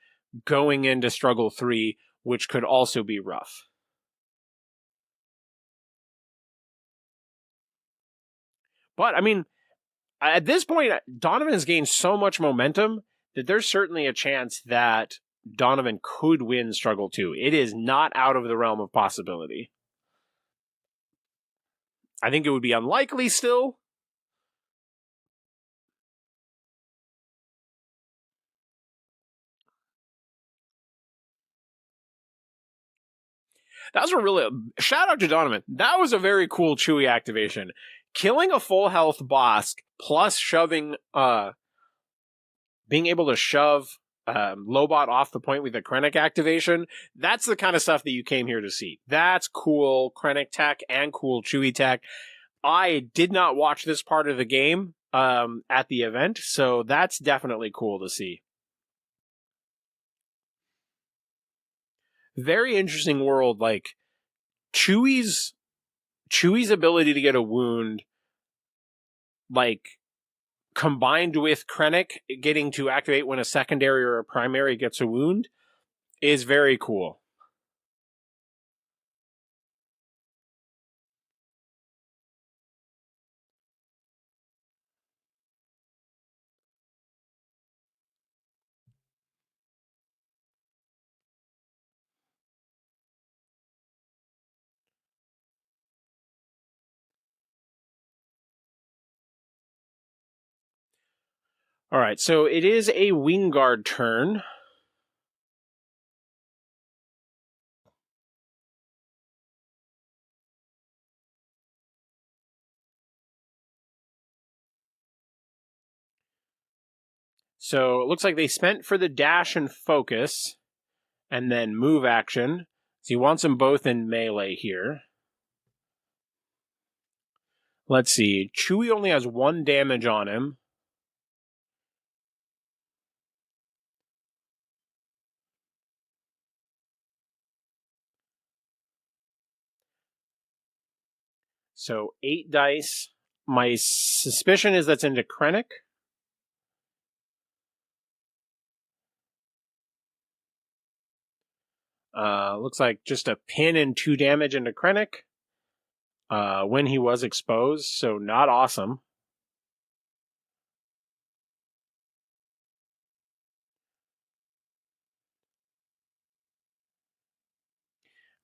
going into Struggle 3, which could also be rough. But, at this point, Donovan has gained so much momentum that there's certainly a chance that Donovan could win Struggle 2. It is not out of the realm of possibility. I think it would be unlikely still. That was a really shout out to Donovan. That was a very cool Chewie activation. Killing a full health Bosk plus shoving, being able to shove Lobot off the point with a Krennic activation. That's the kind of stuff that you came here to see. That's cool Krennic tech and cool Chewie tech. I did not watch this part of the game at the event, so that's definitely cool to see. Very interesting world. Like Chewie's ability to get a wound, like combined with Krennic getting to activate when a secondary or a primary gets a wound, is very cool. All right, so it is a Wingard turn. So it looks like they spent for the dash and focus, and then move action. So he wants them both in melee here. Let's see. Chewie only has 1 damage on him. So 8 dice. My suspicion is that's into Krennic. Looks like just a pin and 2 damage into Krennic when he was exposed, so not awesome.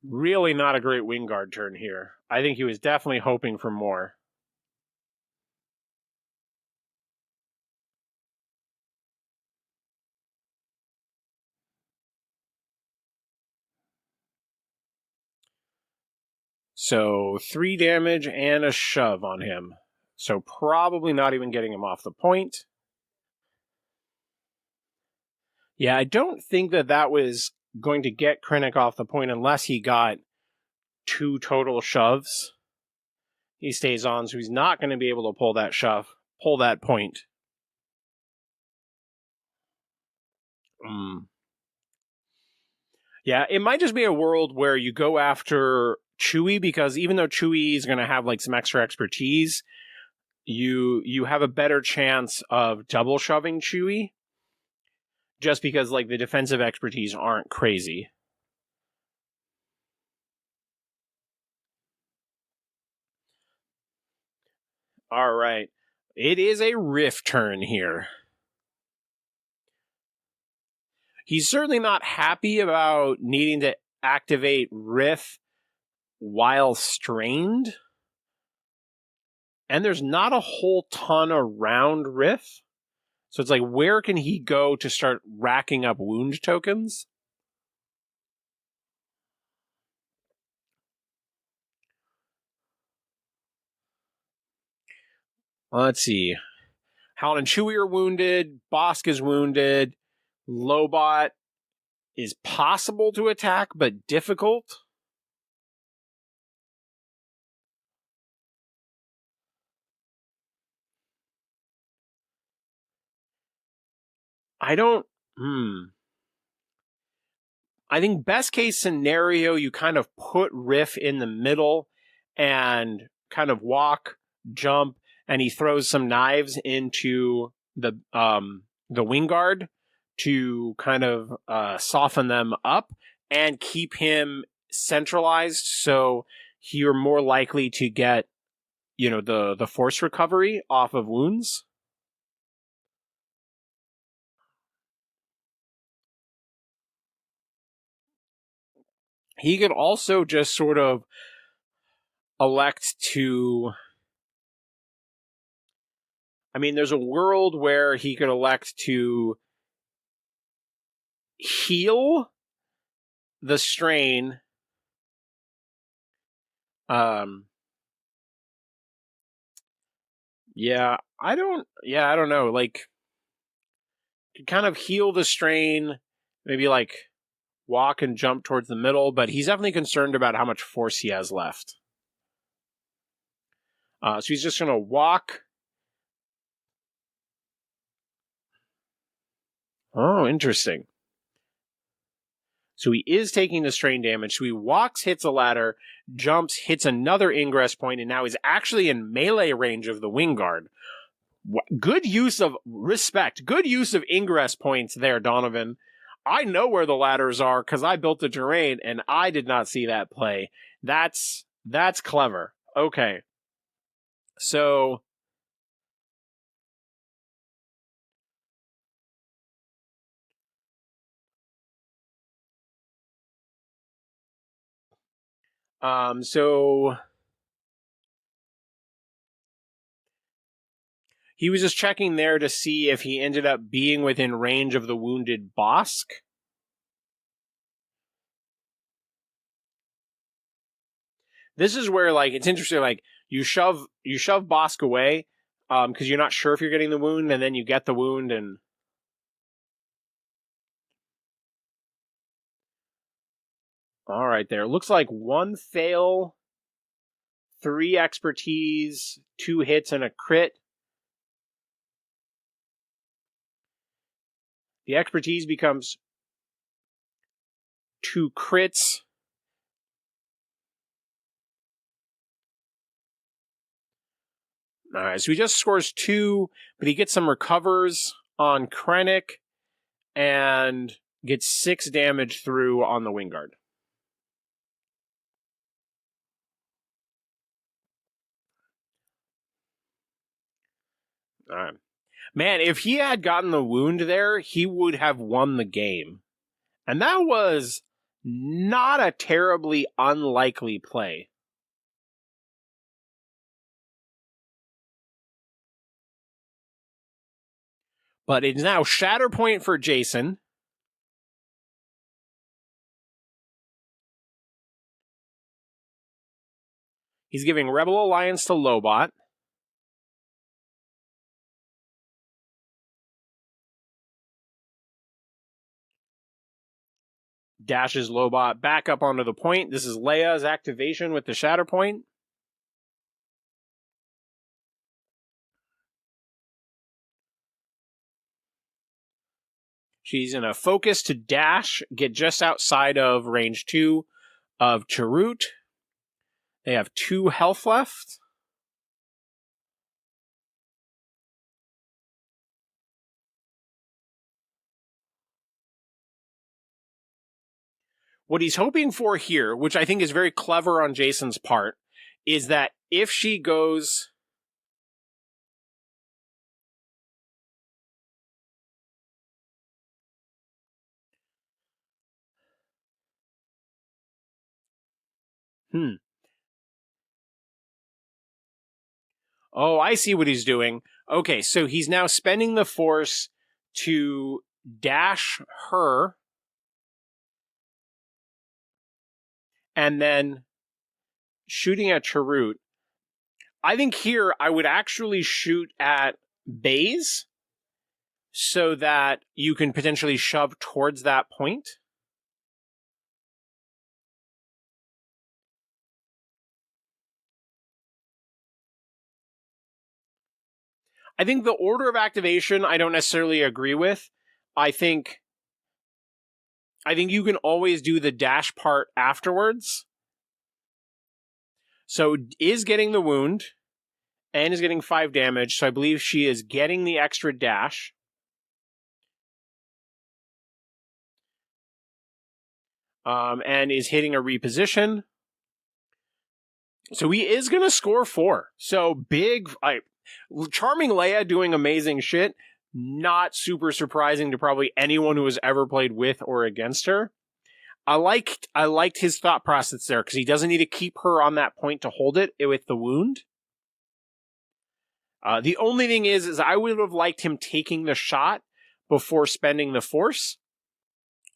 Really not a great Wingard turn here. I think he was definitely hoping for more. So 3 damage and a shove on him. So probably not even getting him off the point. Yeah, I don't think that was going to get Krennic off the point unless he got 2 total shoves. He stays on, so he's not going to be able to pull that point. Yeah, it might just be a world where you go after Chewie, because even though Chewie is going to have like some extra expertise, you have a better chance of double shoving Chewie, just because like the defensive expertise aren't crazy. All right. It is a Riff turn here. He's certainly not happy about needing to activate Riff while strained. And there's not a whole ton around Riff. So it's like, where can he go to start racking up wound tokens? Let's see. Howlin' and Chewie are wounded. Bosk is wounded. Lobot is possible to attack, but difficult. I don't... I think best case scenario, you kind of put Riff in the middle and kind of walk, jump, and he throws some knives into the Wingard to kind of soften them up and keep him centralized, so you're more likely to get, you know, the force recovery off of wounds. He could also just sort of elect to... I mean, there's a world where he could elect to heal the strain. Yeah, I don't know. Like, kind of heal the strain, maybe like walk and jump towards the middle, but he's definitely concerned about how much force he has left. So he's just going to walk. Oh, interesting. So he is taking the strain damage. So he walks, hits a ladder, jumps, hits another ingress point, and now is actually in melee range of the Wingguard. Good use of respect. Good use of ingress points there, Donovan. I know where the ladders are because I built the terrain and I did not see that play. That's clever. Okay. So so he was just checking there to see if he ended up being within range of the wounded Bosk. This is where, like, it's interesting, like, you shove Bosk away, because you're not sure if you're getting the wound, and then you get the wound, and... Alright there. Looks like 1 fail, 3 expertise, 2 hits, and a crit. The expertise becomes 2 crits. Alright, so he just scores 2, but he gets some recovers on Krennic, and gets 6 damage through on the Wingguard. Alright. Man, if he had gotten the wound there, he would have won the game. And that was not a terribly unlikely play. But it's now Shatterpoint for Jason. He's giving Rebel Alliance to Lobot. Dashes Lobot back up onto the point. This is Leia's activation with the Shatterpoint. She's in a focus to dash, get just outside of range 2 of Chirrut. They have 2 health left. What he's hoping for here, which I think is very clever on Jason's part, is that if she goes... Oh, I see what he's doing. Okay, so he's now spending the force to dash her, and then shooting at Chirrut. I think here I would actually shoot at Baze so that you can potentially shove towards that point. I think the order of activation I don't necessarily agree with. I think you can always do the dash part afterwards. So is getting the wound and is getting 5 damage, so I believe she is getting the extra dash. And is hitting a reposition. So he is going to score 4. So big, charming Leia doing amazing shit. Not super surprising to probably anyone who has ever played with or against her. I liked his thought process there, because he doesn't need to keep her on that point to hold it with the wound. The only thing is I would have liked him taking the shot before spending the force.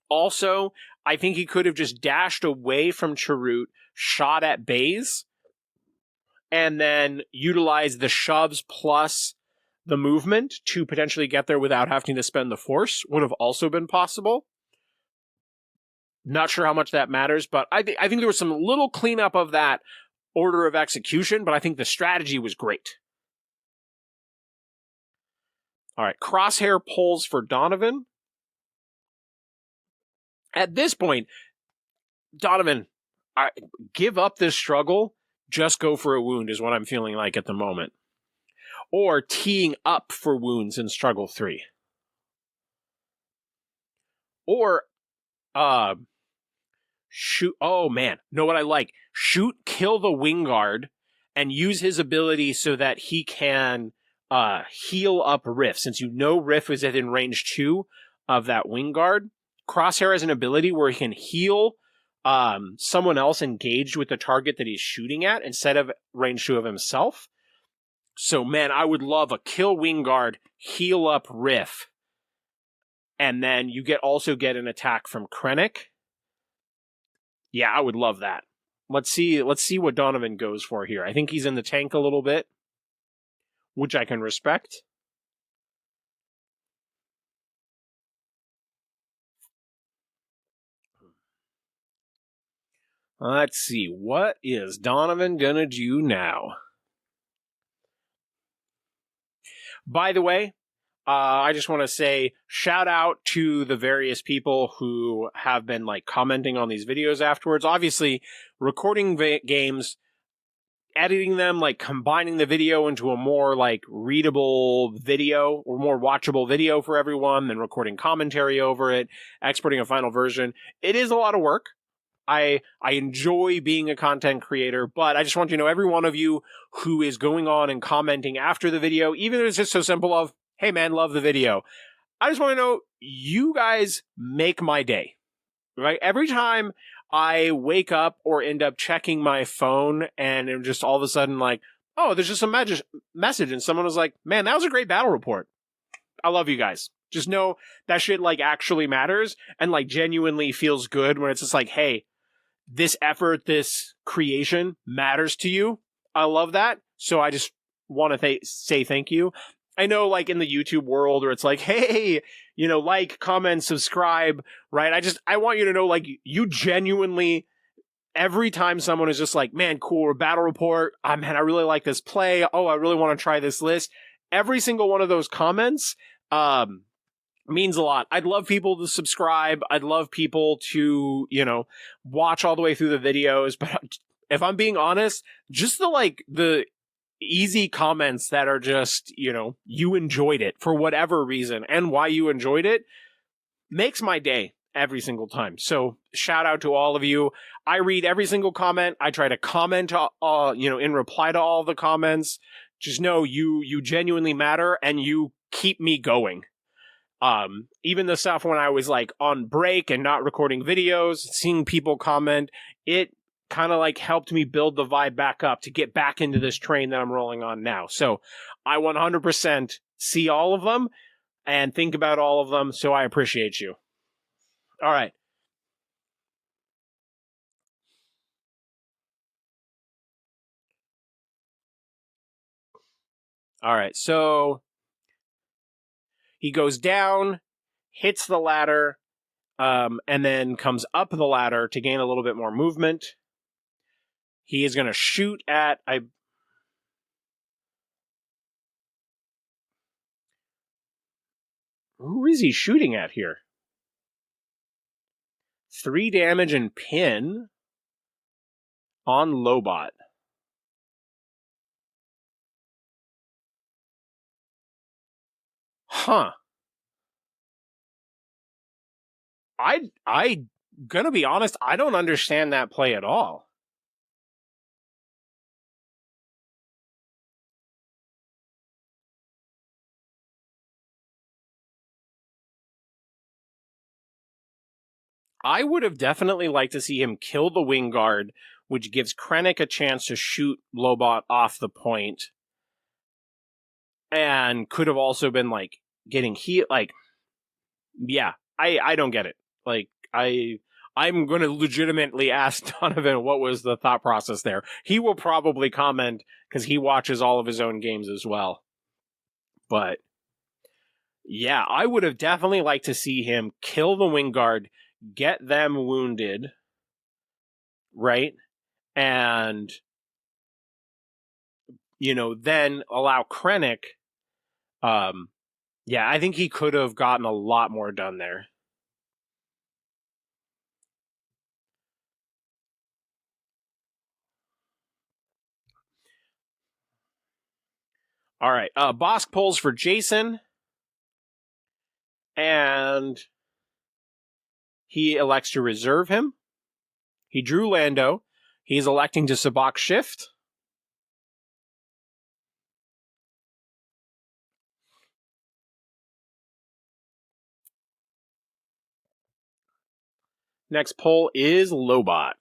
Also, I think he could have just dashed away from Chirrut, shot at Baze, and then utilized the shoves plus the movement to potentially get there without having to spend the force. Would have also been possible. Not sure how much that matters, but I think there was some little cleanup of that order of execution, but I think the strategy was great. All right, Crosshair pulls for Donovan. At this point, Donovan, give up this struggle. Just go for a wound is what I'm feeling like at the moment. Or teeing up for wounds in struggle 3. Or, shoot. Oh, man. Know what I like? Shoot, kill the Wingguard, and use his ability so that he can heal up Riff. Since you know Riff is within range 2 of that Wingguard, Crosshair has an ability where he can heal someone else engaged with the target that he's shooting at instead of range 2 of himself. So, man, I would love a kill Wingguard, heal up Riff, and then you also get an attack from Krennic. Yeah, I would love that. Let's see what Donovan goes for here. I think he's in the tank a little bit, which I can respect. Let's see. What is Donovan gonna do now? By the way, I just want to say shout out to the various people who have been commenting on these videos afterwards. Obviously, recording games, editing them, combining the video into a more readable video or more watchable video for everyone, then recording commentary over it, exporting a final version. It is a lot of work. I enjoy being a content creator, but I just want you to know, every one of you who is going on and commenting after the video, even if it's just so simple of, hey man, love the video. I just want to know, you guys make my day, right? Every time I wake up or end up checking my phone and I'm just all of a sudden oh, there's just a message and someone was like, man, that was a great battle report. I love you guys. Just know that shit actually matters and genuinely feels good when it's just hey, this effort, this creation matters to you. I love that. So I just want to say thank you. I know in the YouTube world where it's hey, comment, subscribe, right? I want you to know you genuinely, every time someone is just man, cool, battle report. Man, I really like this play. Oh, I really want to try this list. Every single one of those comments, means a lot. I'd love people to subscribe. I'd love people to, watch all the way through the videos. But if I'm being honest, just the easy comments that are just, you enjoyed it for whatever reason and why you enjoyed it makes my day every single time. So shout out to all of you. I read every single comment. I try to comment, in reply to all the comments. Just know you genuinely matter and you keep me going. Even the stuff when I was on break and not recording videos, seeing people comment, it kind of helped me build the vibe back up to get back into this train that I'm rolling on now. So I 100% see all of them and think about all of them. So I appreciate you. All right. All right. So he goes down, hits the ladder, and then comes up the ladder to gain a little bit more movement. He is going to shoot at... Who is he shooting at here? 3 damage and pin on Lobot. Huh. I gonna be honest, I don't understand that play at all. I would have definitely liked to see him kill the wing guard, which gives Krennic a chance to shoot Lobot off the point. And could have also been, like, getting heat. Like, yeah, I don't get it. Like, I'm going to legitimately ask Donovan what was the thought process there. He will probably comment because he watches all of his own games as well. But yeah, I would have definitely liked to see him kill the wing guard, get them wounded, right? And, then allow Krennic. Yeah, I think he could have gotten a lot more done there. All right. Bosk pulls for Jason. And he elects to reserve him. He drew Lando. He's electing to Sabak shift. Next pull is Lobot.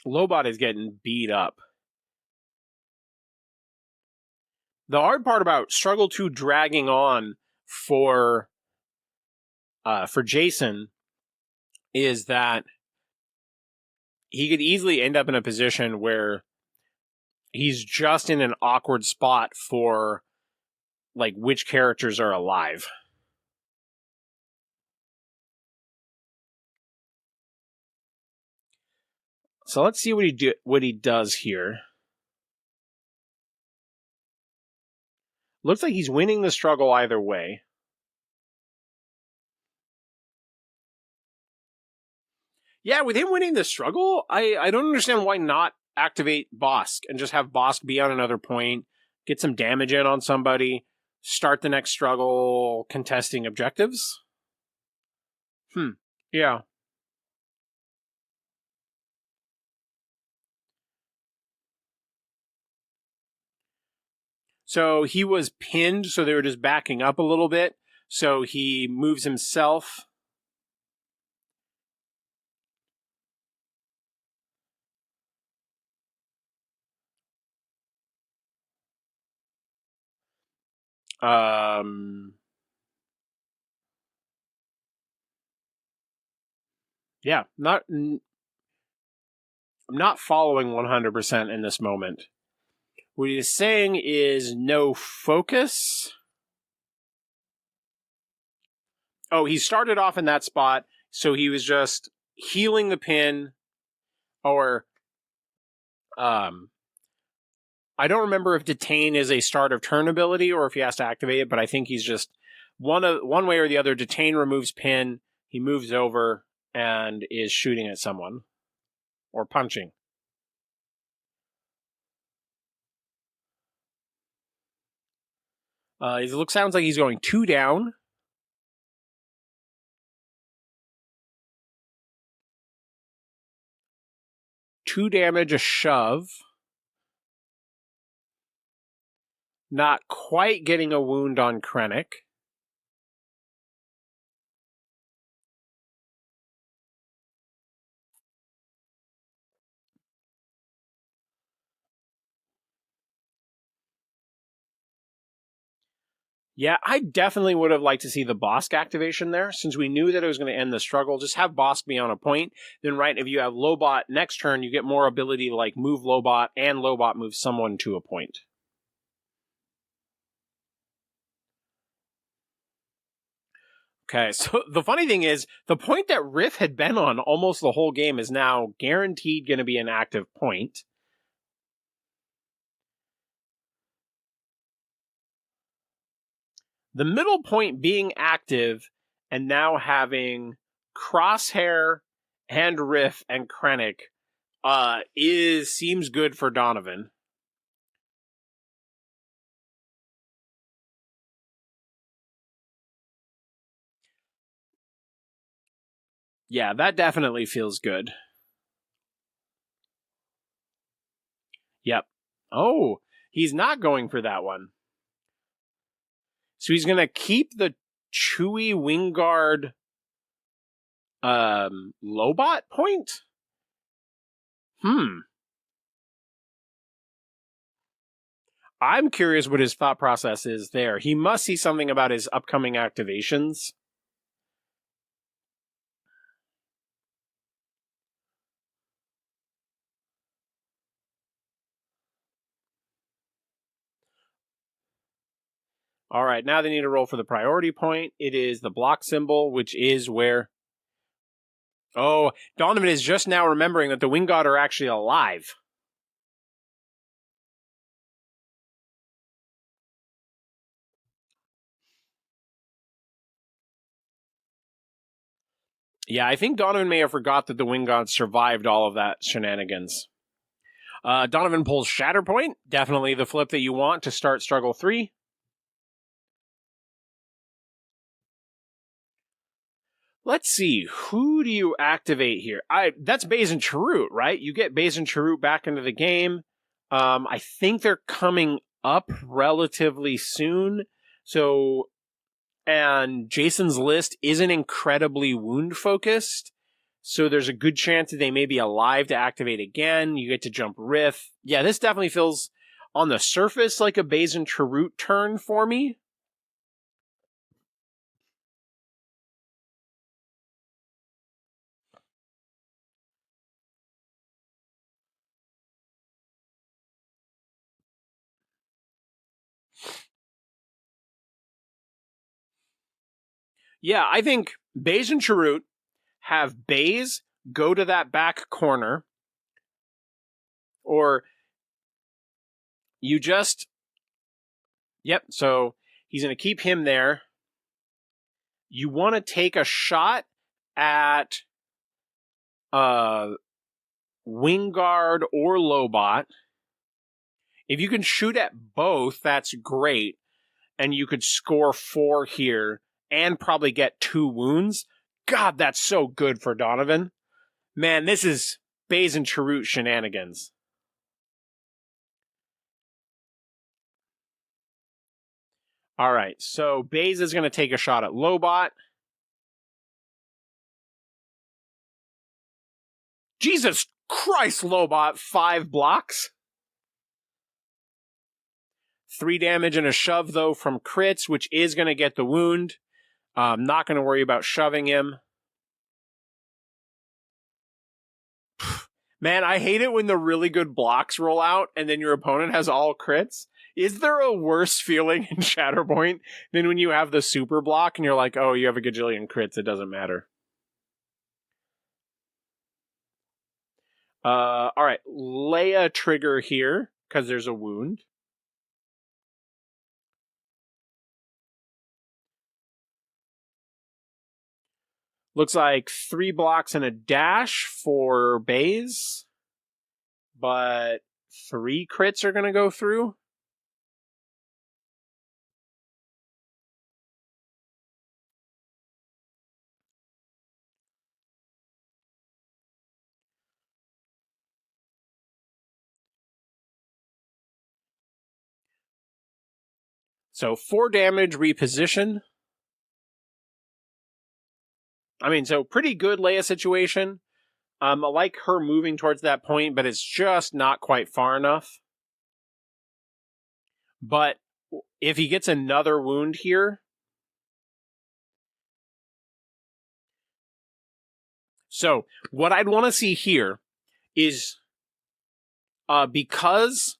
Lobot is getting beat up. The hard part about Struggle 2 dragging on for Jason is that he could easily end up in a position where he's just in an awkward spot for, like, which characters are alive. So let's see what he does here. Looks like he's winning the struggle either way. Yeah, with him winning the struggle, I don't understand why not activate Bosk and just have Bosk be on another point, get some damage in on somebody, start the next struggle contesting objectives. Yeah. So he was pinned, so they were just backing up a little bit. So he moves himself. Yeah, I'm not following 100% in this moment. What he's saying is no focus. Oh, he started off in that spot, so he was just healing the pin, or I don't remember if detain is a start of turn ability or if he has to activate it, but I think he's just one way or the other. Detain removes pin, he moves over and is shooting at someone or punching. Sounds like he's going 2 down. Two damage, a shove. Not quite getting a wound on Krennic. Yeah, I definitely would have liked to see the Bosk activation there, since we knew that it was going to end the struggle. Just have Bosk be on a point. Then, right, if you have Lobot next turn, you get more ability to, like, move Lobot, and Lobot moves someone to a point. Okay, so the funny thing is, the point that Riff had been on almost the whole game is now guaranteed going to be an active point. The middle point being active, and now having Crosshair and Riff and Krennic seems good for Donovan. Yeah, that definitely feels good. Yep. Oh, He's not going for that one. So he's going to keep the Chewie Wingguard Lobot point? I'm curious what his thought process is there. He must see something about his upcoming activations. All right, now they need to roll for the priority point. It is the block symbol, which is where... Oh, Donovan is just now remembering that the Wingguard are actually alive. Yeah, I think Donovan may have forgot that the Wingguard survived all of that shenanigans. Donovan pulls Shatterpoint. Definitely the flip that you want to start Struggle 3. Let's see, who do you activate here? That's Baze and Chirrut, right? You get Baze and Chirrut back into the game. I think they're coming up relatively soon. So, and Jason's list isn't incredibly wound focused. So there's a good chance that they may be alive to activate again. You get to jump Riff. Yeah, this definitely feels on the surface like a Baze and Chirrut turn for me. Yeah, I think Baze and Chirrut have Baze go to that back corner, or you just... Yep, so he's going to keep him there. You want to take a shot at Wingguard or Lobot. If you can shoot at both, that's great. And you could score 4 here and probably get 2 wounds. God, that's so good for Donovan. Man, this is Baze and Chirrut shenanigans. All right, so Baze is going to take a shot at Lobot. Jesus Christ, Lobot, 5 blocks. 3 damage and a shove, though, from crits, which is going to get the wound. Not going to worry about shoving him. Man, I hate it when the really good blocks roll out and then your opponent has all crits. Is there a worse feeling in Shatterpoint than when you have the super block and you're like, oh, you have a gajillion crits, it doesn't matter. All right, Leia trigger here because there's a wound. Looks like 3 blocks and a dash for Baze, but 3 crits are going to go through. So 4 damage, reposition. I mean, so pretty good Leia situation. I like her moving towards that point, but it's just not quite far enough. But if he gets another wound here... So, what I'd want to see here is... because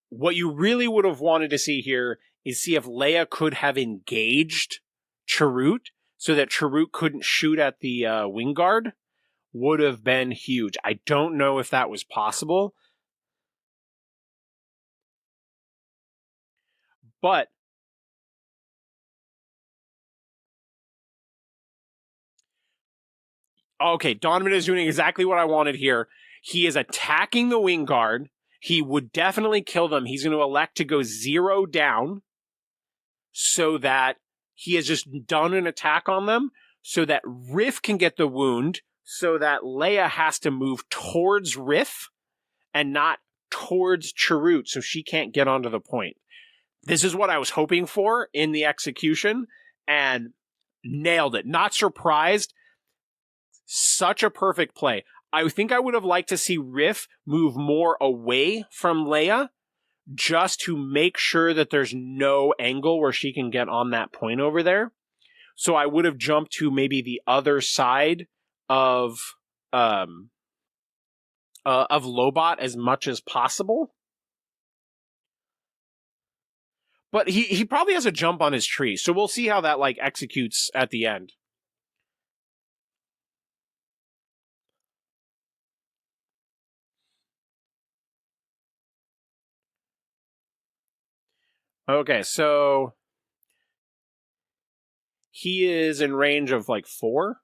what you really would have wanted to see here is see if Leia could have engaged Chirrut so that Chirrut couldn't shoot at the Wingguard, would have been huge. I don't know if that was possible. But okay, Donovan is doing exactly what I wanted here. He is attacking the Wingguard. He would definitely kill them. He's going to elect to go 0 down so that he has just done an attack on them, so that Riff can get the wound, so that Leia has to move towards Riff and not towards Chirrut so she can't get onto the point. This is what I was hoping for in the execution, and nailed it. Not surprised. Such a perfect play. I think I would have liked to see Riff move more away from Leia, just to make sure that there's no angle where she can get on that point over there. So I would have jumped to maybe the other side of Lobot as much as possible. But he probably has a jump on his tree, so we'll see how that like executes at the end. Okay, so he is in range of like 4.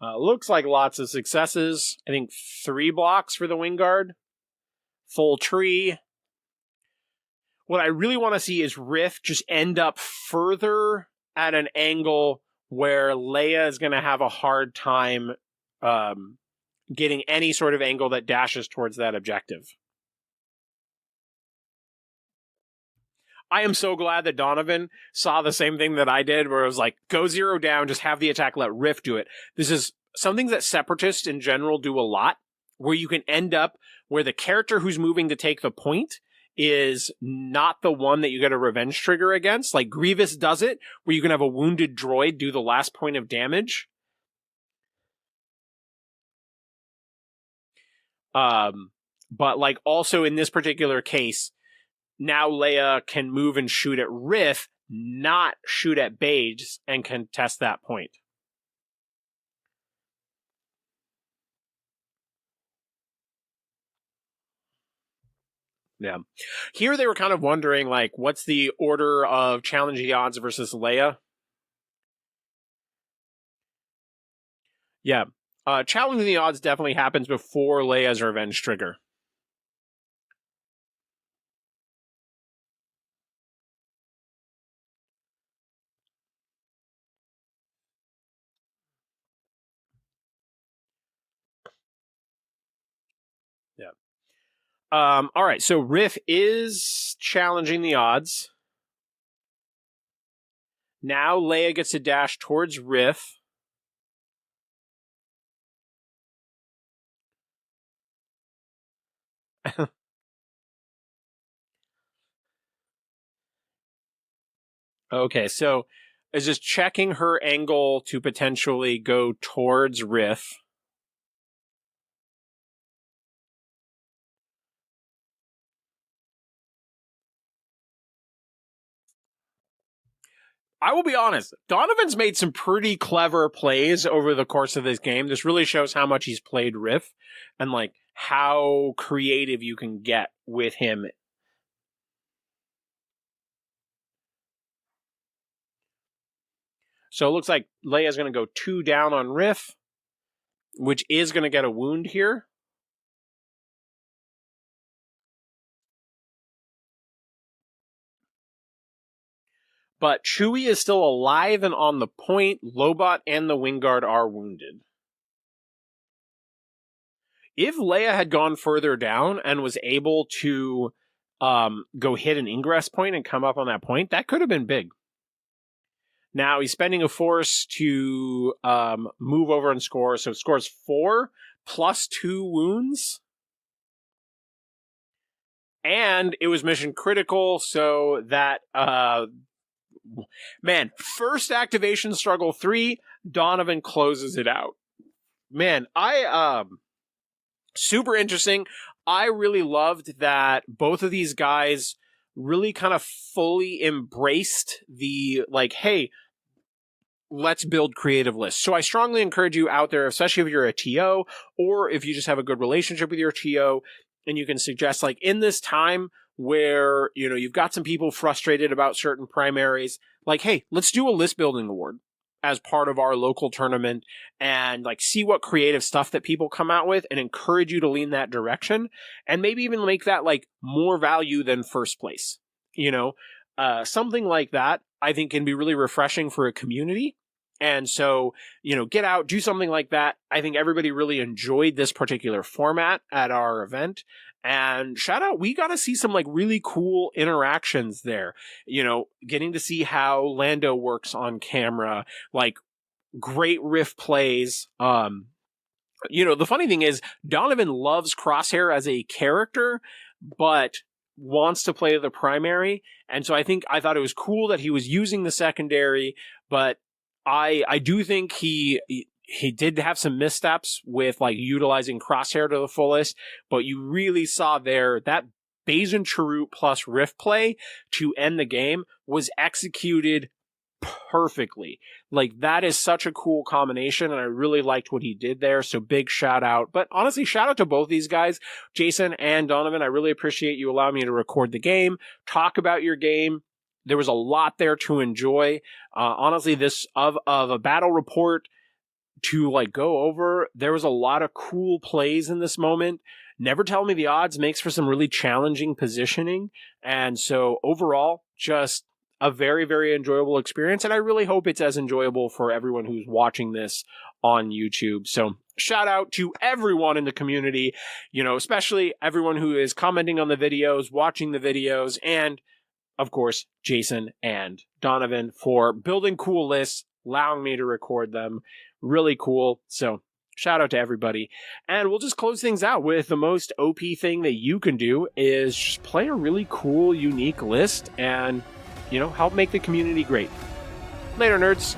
Looks like lots of successes. I think 3 blocks for the Wingguard. Full tree. What I really want to see is Riff just end up further at an angle where Leia is going to have a hard time getting any sort of angle that dashes towards that objective. I am so glad that Donovan saw the same thing that I did, where it was like, go 0 down, just have the attack, let Riff do it. This is something that Separatists in general do a lot, where you can end up where the character who's moving to take the point is not the one that you get a revenge trigger against. Like Grievous does it, where you can have a wounded droid do the last point of damage. But like also in this particular case, now Leia can move and shoot at Riff, not shoot at Bage, and contest that point. Yeah. Here they were kind of wondering, like, what's the order of challenging the odds versus Leia? Yeah. Challenging the odds definitely happens before Leia's revenge trigger. Yeah. All right, so Riff is challenging the odds. Now Leia gets to dash towards Riff. Okay, so is just checking her angle to potentially go towards Riff. I will be honest, Donovan's made some pretty clever plays over the course of this game. This really shows how much he's played Riff and like how creative you can get with him. So it looks like Leia's going to go 2 down on Riff, which is going to get a wound here. But Chewie is still alive and on the point. Lobot and the Wingguard are wounded. If Leia had gone further down and was able to go hit an ingress point and come up on that point, that could have been big. Now he's spending a force to move over and score. So scores 4 plus 2 wounds. And it was mission critical, so that man, first activation struggle 3, Donovan closes it out. Man, super interesting. I really loved that both of these guys really kind of fully embraced the, like, hey, let's build creative lists. So I strongly encourage you out there, especially if you're a TO or if you just have a good relationship with your TO, and you can suggest, like, in this time where, you know, you've got some people frustrated about certain primaries, like, hey, let's do a list building award as part of our local tournament and like see what creative stuff that people come out with and encourage you to lean that direction and maybe even make that like more value than first place. You know, something like that I think can be really refreshing for a community. And so, get out, do something like that. I think everybody really enjoyed this particular format at our event. And shout out, we got to see some like really cool interactions there. Getting to see how Lando works on camera, like great Riff plays. The funny thing is Donovan loves Crosshair as a character, but wants to play the primary. And so I thought it was cool that he was using the secondary, but I do think he did have some missteps with like utilizing Crosshair to the fullest, but you really saw there that Bayesian Chirrut plus Riff play to end the game was executed perfectly. Like, that is such a cool combination, and I really liked what he did there, so big shout out. But honestly, shout out to both these guys, Jason and Donovan. I really appreciate you allowing me to record the game, talk about your game. There was a lot there to enjoy. Honestly, this of a battle report to like go over, there was a lot of cool plays in this moment. Never Tell Me the Odds makes for some really challenging positioning, and so overall, just a very, very enjoyable experience, and I really hope it's as enjoyable for everyone who's watching this on YouTube. So shout out to everyone in the community, especially everyone who is commenting on the videos, watching the videos, and of course, Jason and Donovan for building cool lists, allowing me to record them. Really cool. So shout out to everybody. And we'll just close things out with the most OP thing that you can do is just play a really cool, unique list and help make the community great. Later, nerds.